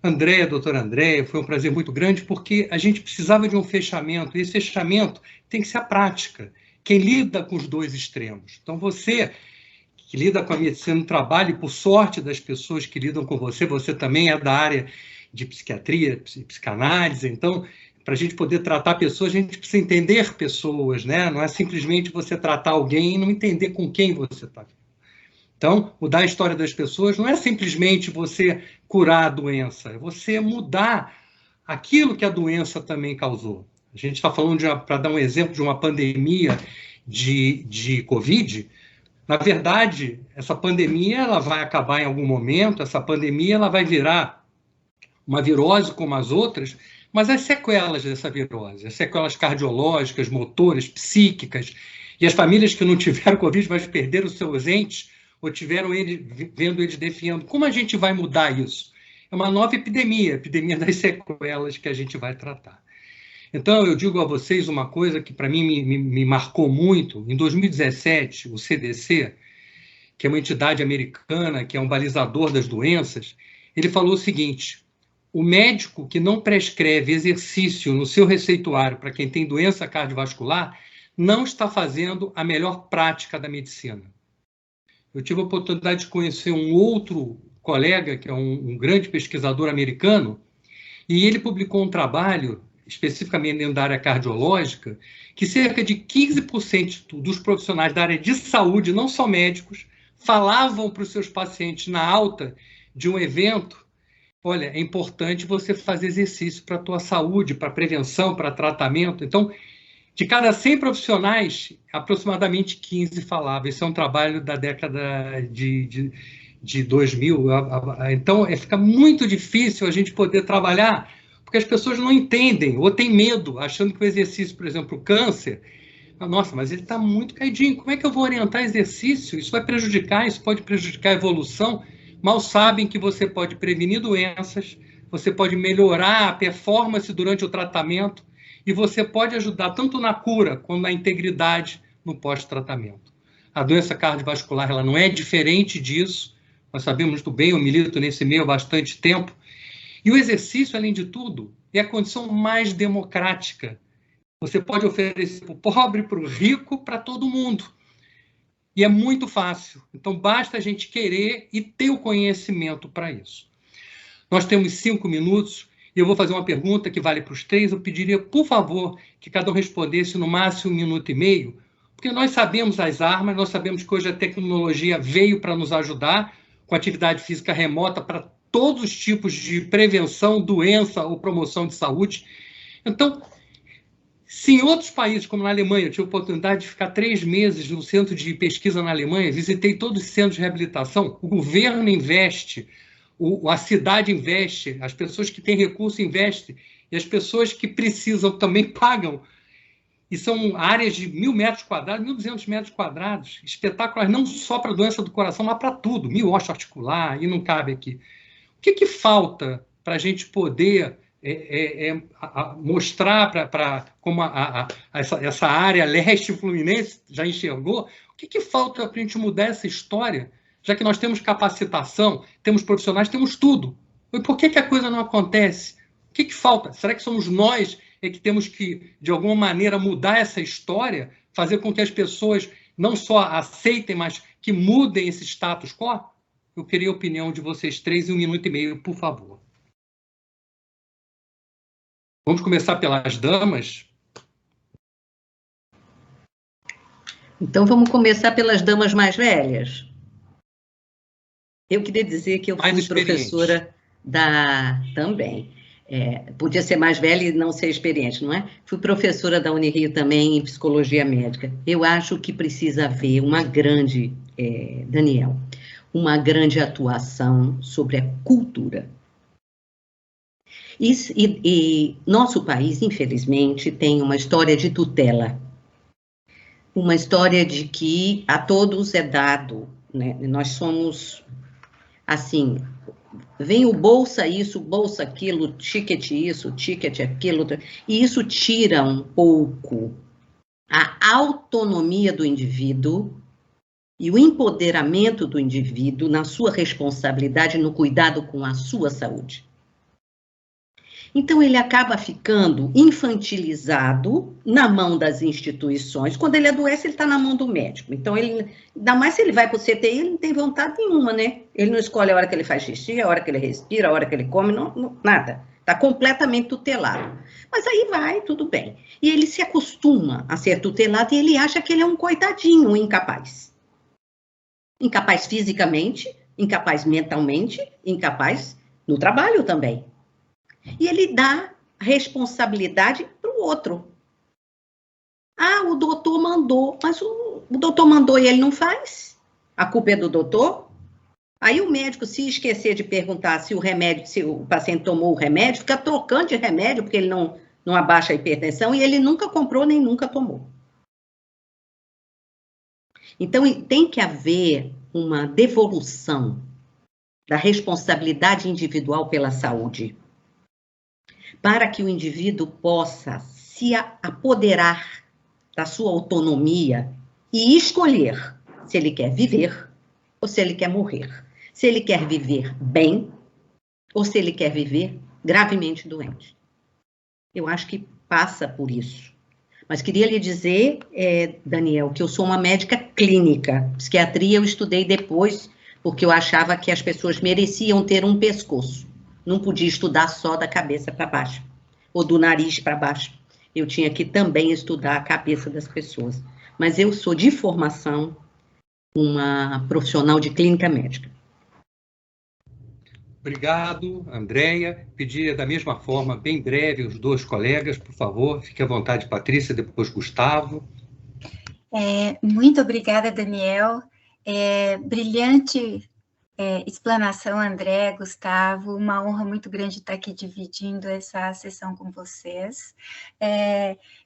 Andréia, doutora Andréia, foi um prazer muito grande, porque a gente precisava de um fechamento, e esse fechamento tem que ser a prática, quem lida com os dois extremos. Então, você que lida com a medicina no trabalho, e por sorte das pessoas que lidam com você, você também é da área de psiquiatria, psicanálise, então, para a gente poder tratar pessoas, a gente precisa entender pessoas, né? Não é simplesmente você tratar alguém e não entender com quem você está. Então, mudar a história das pessoas não é simplesmente você curar a doença, é você mudar aquilo que a doença também causou. A gente está falando, para dar um exemplo de uma pandemia de Covid. Na verdade, essa pandemia ela vai acabar em algum momento, essa pandemia ela vai virar uma virose como as outras, mas as sequelas dessa virose, as sequelas cardiológicas, motoras, psíquicas, e as famílias que não tiveram Covid, mas perderam os seus entes, ou tiveram vendo eles definhando. Como a gente vai mudar isso? É uma nova epidemia, a epidemia das sequelas que a gente vai tratar. Então, eu digo a vocês uma coisa que, para mim, me marcou muito. Em 2017, o CDC, que é uma entidade americana, que é um balizador das doenças, ele falou o seguinte: o médico que não prescreve exercício no seu receituário para quem tem doença cardiovascular não está fazendo a melhor prática da medicina. Eu tive a oportunidade de conhecer um outro colega, que é um grande pesquisador americano, e ele publicou um trabalho especificamente dentro da área cardiológica, que cerca de 15% dos profissionais da área de saúde, não só médicos, falavam para os seus pacientes na alta de um evento: olha, é importante você fazer exercício para a tua saúde, para prevenção, para tratamento. Então, de cada 100 profissionais, aproximadamente 15 falavam. Esse é um trabalho da década de 2000. Então, fica muito difícil a gente poder trabalhar, porque as pessoas não entendem ou têm medo, achando que o exercício, por exemplo, o câncer, nossa, mas ele está muito caidinho, como é que eu vou orientar exercício? Isso vai prejudicar, isso pode prejudicar a evolução. Mal sabem que você pode prevenir doenças, você pode melhorar a performance durante o tratamento e você pode ajudar tanto na cura quanto na integridade no pós-tratamento. A doença cardiovascular ela não é diferente disso, nós sabemos muito bem, eu milito nesse meio há bastante tempo. E o exercício, além de tudo, é a condição mais democrática. Você pode oferecer para o pobre, para o rico, para todo mundo. E é muito fácil. Então, basta a gente querer e ter o conhecimento para isso. Nós temos 5 minutos e eu vou fazer uma pergunta que vale para os 3. Eu pediria, por favor, que cada um respondesse no máximo 1 minuto e meio, porque nós sabemos as armas, nós sabemos que hoje a tecnologia veio para nos ajudar com atividade física remota para todos os tipos de prevenção, doença ou promoção de saúde. Então, se em outros países, como na Alemanha, eu tive a oportunidade de ficar 3 meses no centro de pesquisa na Alemanha, visitei todos os centros de reabilitação, o governo investe, a cidade investe, as pessoas que têm recurso investem, e as pessoas que precisam também pagam. e são áreas de 1.000 metros quadrados, 1.200 metros quadrados, espetaculares, não só para doença do coração, mas para tudo, miósteo articular, e não cabe aqui. O que falta para a gente poder mostrar como essa área leste fluminense já enxergou? O que falta para a gente mudar essa história, já que nós temos capacitação, temos profissionais, temos tudo? E por que a coisa não acontece? O que falta? Será que somos nós que temos que, de alguma maneira, mudar essa história, fazer com que as pessoas não só aceitem, mas que mudem esse status quo? Eu queria a opinião de vocês três em 1 minuto e meio, por favor. Vamos começar pelas damas? Então, vamos começar pelas damas mais velhas. Eu queria dizer que eu fui professora também. Podia ser mais velha e não ser experiente, não é? Fui professora da Unirio também em psicologia médica. Eu acho que precisa haver uma grande, Daniel, uma grande atuação sobre a cultura. E nosso país, infelizmente, tem uma história de tutela. Uma história de que a todos é dado, né? Nós somos, assim, vem o bolsa isso, bolsa aquilo, ticket isso, ticket aquilo, e isso tira um pouco a autonomia do indivíduo e o empoderamento do indivíduo na sua responsabilidade, no cuidado com a sua saúde. Então, ele acaba ficando infantilizado na mão das instituições. Quando ele adoece, ele está na mão do médico. Então, ainda mais se ele vai para o CTI, ele não tem vontade nenhuma, né? Ele não escolhe a hora que ele faz xixi, a hora que ele respira, a hora que ele come, nada. Está completamente tutelado. Mas aí vai, tudo bem. E ele se acostuma a ser tutelado e ele acha que ele é um coitadinho, um incapaz. Incapaz fisicamente, incapaz mentalmente, incapaz no trabalho também. E ele dá responsabilidade para o outro. Ah, o doutor mandou, mas o doutor mandou e ele não faz? A culpa é do doutor? Aí o médico, se esquecer de perguntar se o paciente tomou o remédio, fica trocando de remédio, porque ele não abaixa a hipertensão e ele nunca comprou nem nunca tomou. Então, tem que haver uma devolução da responsabilidade individual pela saúde, para que o indivíduo possa se apoderar da sua autonomia e escolher se ele quer viver ou se ele quer morrer. Se ele quer viver bem ou se ele quer viver gravemente doente. Eu acho que passa por isso. Mas queria lhe dizer, Daniel, que eu sou uma médica clínica. Psiquiatria eu estudei depois, porque eu achava que as pessoas mereciam ter um pescoço. Não podia estudar só da cabeça para baixo, ou do nariz para baixo. Eu tinha que também estudar a cabeça das pessoas. Mas eu sou, de formação, uma profissional de clínica médica. Obrigado, Andréia. Pediria da mesma forma, bem breve, os dois colegas, por favor. Fique à vontade, Patrícia, depois Gustavo. Muito obrigada, Daniel. Brilhante explanação, André, Gustavo, uma honra muito grande estar aqui dividindo essa sessão com vocês.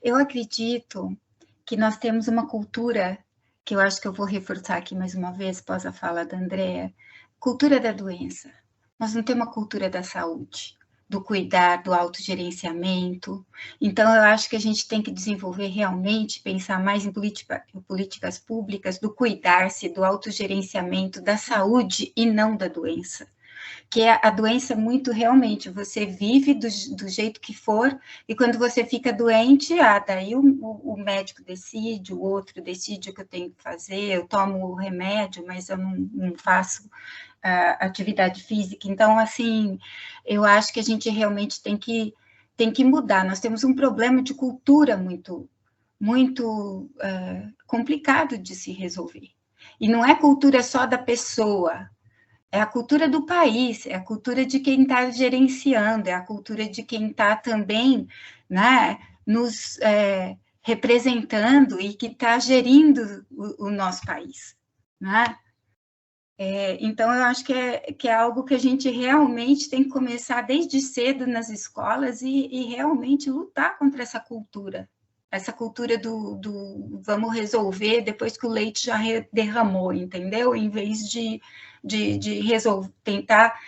Eu acredito que nós temos uma cultura, que eu acho que eu vou reforçar aqui mais uma vez, após a fala da Andréa, cultura da doença. Nós não temos uma cultura da saúde, do cuidar, do autogerenciamento. Então, eu acho que a gente tem que desenvolver realmente, pensar mais em políticas públicas, do cuidar-se, do autogerenciamento, da saúde e não da doença. Que a doença muito realmente, você vive do jeito que for, e quando você fica doente, daí o médico decide, o outro decide o que eu tenho que fazer, eu tomo o remédio, mas eu não faço atividade física. Então, assim, eu acho que a gente realmente tem que mudar. Nós temos um problema de cultura muito complicado de se resolver. E não é cultura só da pessoa, é a cultura do país, é a cultura de quem está gerenciando, é a cultura de quem está também, né, nos representando e que está gerindo o nosso país, né? Então, eu acho que é algo que a gente realmente tem que começar desde cedo nas escolas e realmente lutar contra essa cultura essa cultura do vamos resolver depois que o leite já derramou, entendeu? Em vez de tentar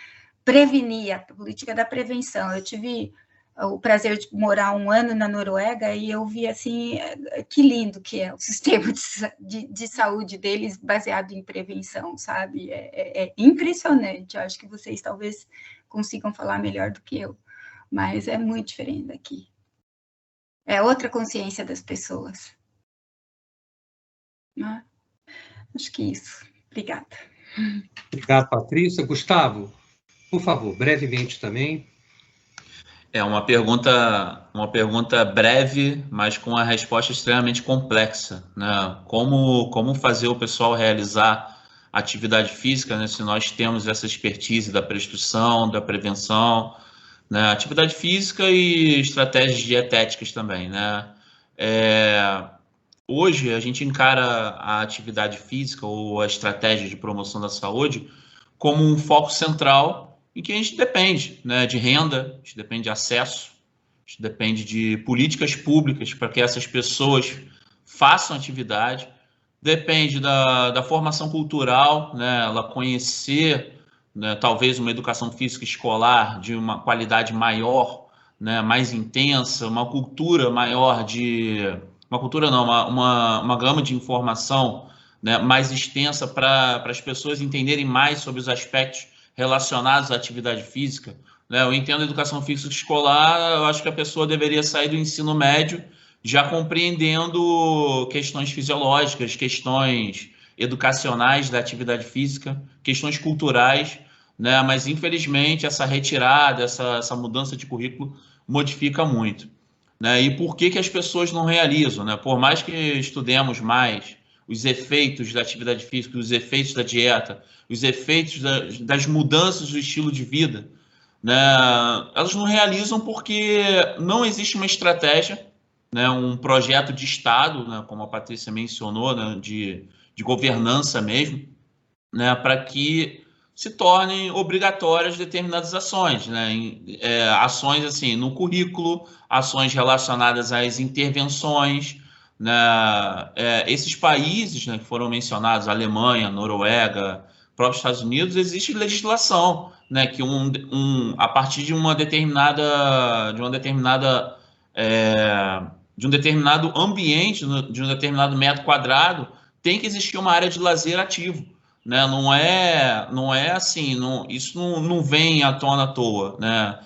prevenir, a política da prevenção. Eu tive o prazer de morar 1 ano na Noruega e eu vi, assim, que lindo que é o sistema de saúde deles baseado em prevenção, sabe? É impressionante. Eu acho que vocês talvez consigam falar melhor do que eu, mas é muito diferente daqui. É outra consciência das pessoas. Né? Acho que isso. Obrigada. Obrigado, Patrícia. Gustavo, por favor, brevemente também. É uma pergunta breve, mas com uma resposta extremamente complexa, né? Como fazer o pessoal realizar atividade física, né? Se nós temos essa expertise da prescrição, da prevenção, né? Atividade física e estratégias dietéticas também, né? Hoje a gente encara a atividade física ou a estratégia de promoção da saúde como um foco central em que a gente depende, né, de renda, a gente depende de acesso, a gente depende de políticas públicas para que essas pessoas façam atividade, depende da formação cultural, né, ela conhecer, né, talvez uma educação física escolar de uma qualidade maior, né, mais intensa, uma cultura maior uma cultura não, uma gama de informação, né, mais extensa para as pessoas entenderem mais sobre os aspectos relacionados à atividade física. Né? Eu entendo a educação física escolar, eu acho que a pessoa deveria sair do ensino médio já compreendendo questões fisiológicas, questões educacionais da atividade física, questões culturais, né? Mas infelizmente essa retirada, essa mudança de currículo modifica muito. Né? E por que as pessoas não realizam? Né? Por mais que estudemos mais os efeitos da atividade física, os efeitos da dieta, os efeitos das mudanças do estilo de vida, né? Elas não realizam porque não existe uma estratégia, né? Um projeto de Estado, né? Como a Patrícia mencionou, né? de governança mesmo, né? Para que se tornem obrigatórias determinadas ações, né? Ações assim no currículo, ações relacionadas às intervenções, né? Esses países, né, que foram mencionados, Alemanha, Noruega, próprios Estados Unidos, existe legislação, né, que a partir de um determinado ambiente, de um determinado metro quadrado, tem que existir uma área de lazer ativo. Né? Não é assim, isso não vem à tona à toa. Né?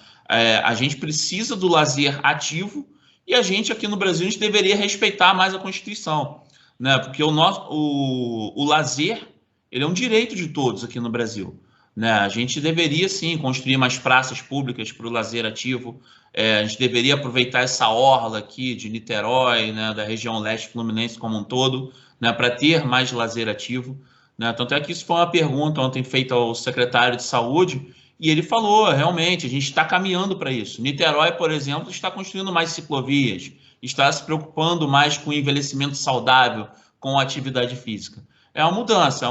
A gente precisa do lazer ativo e a gente aqui no Brasil a gente deveria respeitar mais a Constituição. Né? Porque o lazer ele é um direito de todos aqui no Brasil. Né? A gente deveria sim construir mais praças públicas para o lazer ativo. A gente deveria aproveitar essa orla aqui de Niterói, né, da região leste fluminense como um todo, né, para ter mais lazer ativo. Né? Tanto é que isso foi uma pergunta ontem feita ao secretário de Saúde, e ele falou, realmente, a gente está caminhando para isso. Niterói, por exemplo, está construindo mais ciclovias, está se preocupando mais com o envelhecimento saudável, com a atividade física. É uma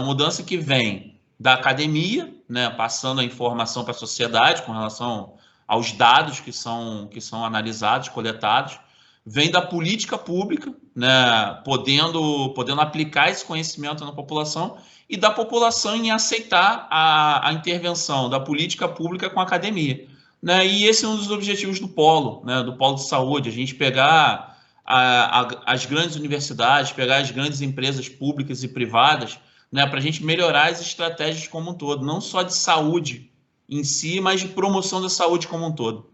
mudança que vem da academia, né, passando a informação para a sociedade com relação aos dados que são analisados, coletados, vem da política pública, né, podendo aplicar esse conhecimento na população e da população em aceitar a intervenção da política pública com a academia. Né? E esse é um dos objetivos do Polo, né, do Polo de Saúde, a gente pegar as grandes universidades, pegar as grandes empresas públicas e privadas, né, para a gente melhorar as estratégias como um todo, não só de saúde em si, mas de promoção da saúde como um todo.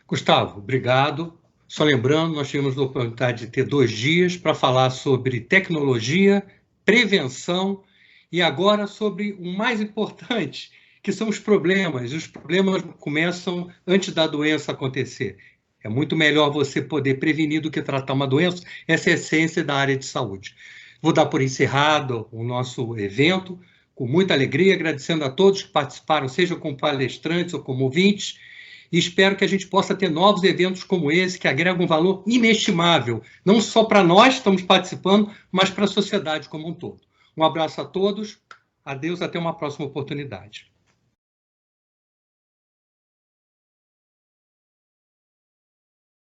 Gustavo, obrigado. Só lembrando, nós tivemos a oportunidade de ter 2 dias para falar sobre tecnologia, prevenção e agora sobre o mais importante, que são os problemas. Os problemas começam antes da doença acontecer. É muito melhor você poder prevenir do que tratar uma doença. Essa é a essência da área de saúde. Vou dar por encerrado o nosso evento, com muita alegria, agradecendo a todos que participaram, seja como palestrantes ou como ouvintes, e espero que a gente possa ter novos eventos como esse, que agregam um valor inestimável, não só para nós que estamos participando, mas para a sociedade como um todo. Um abraço a todos, adeus, até uma próxima oportunidade.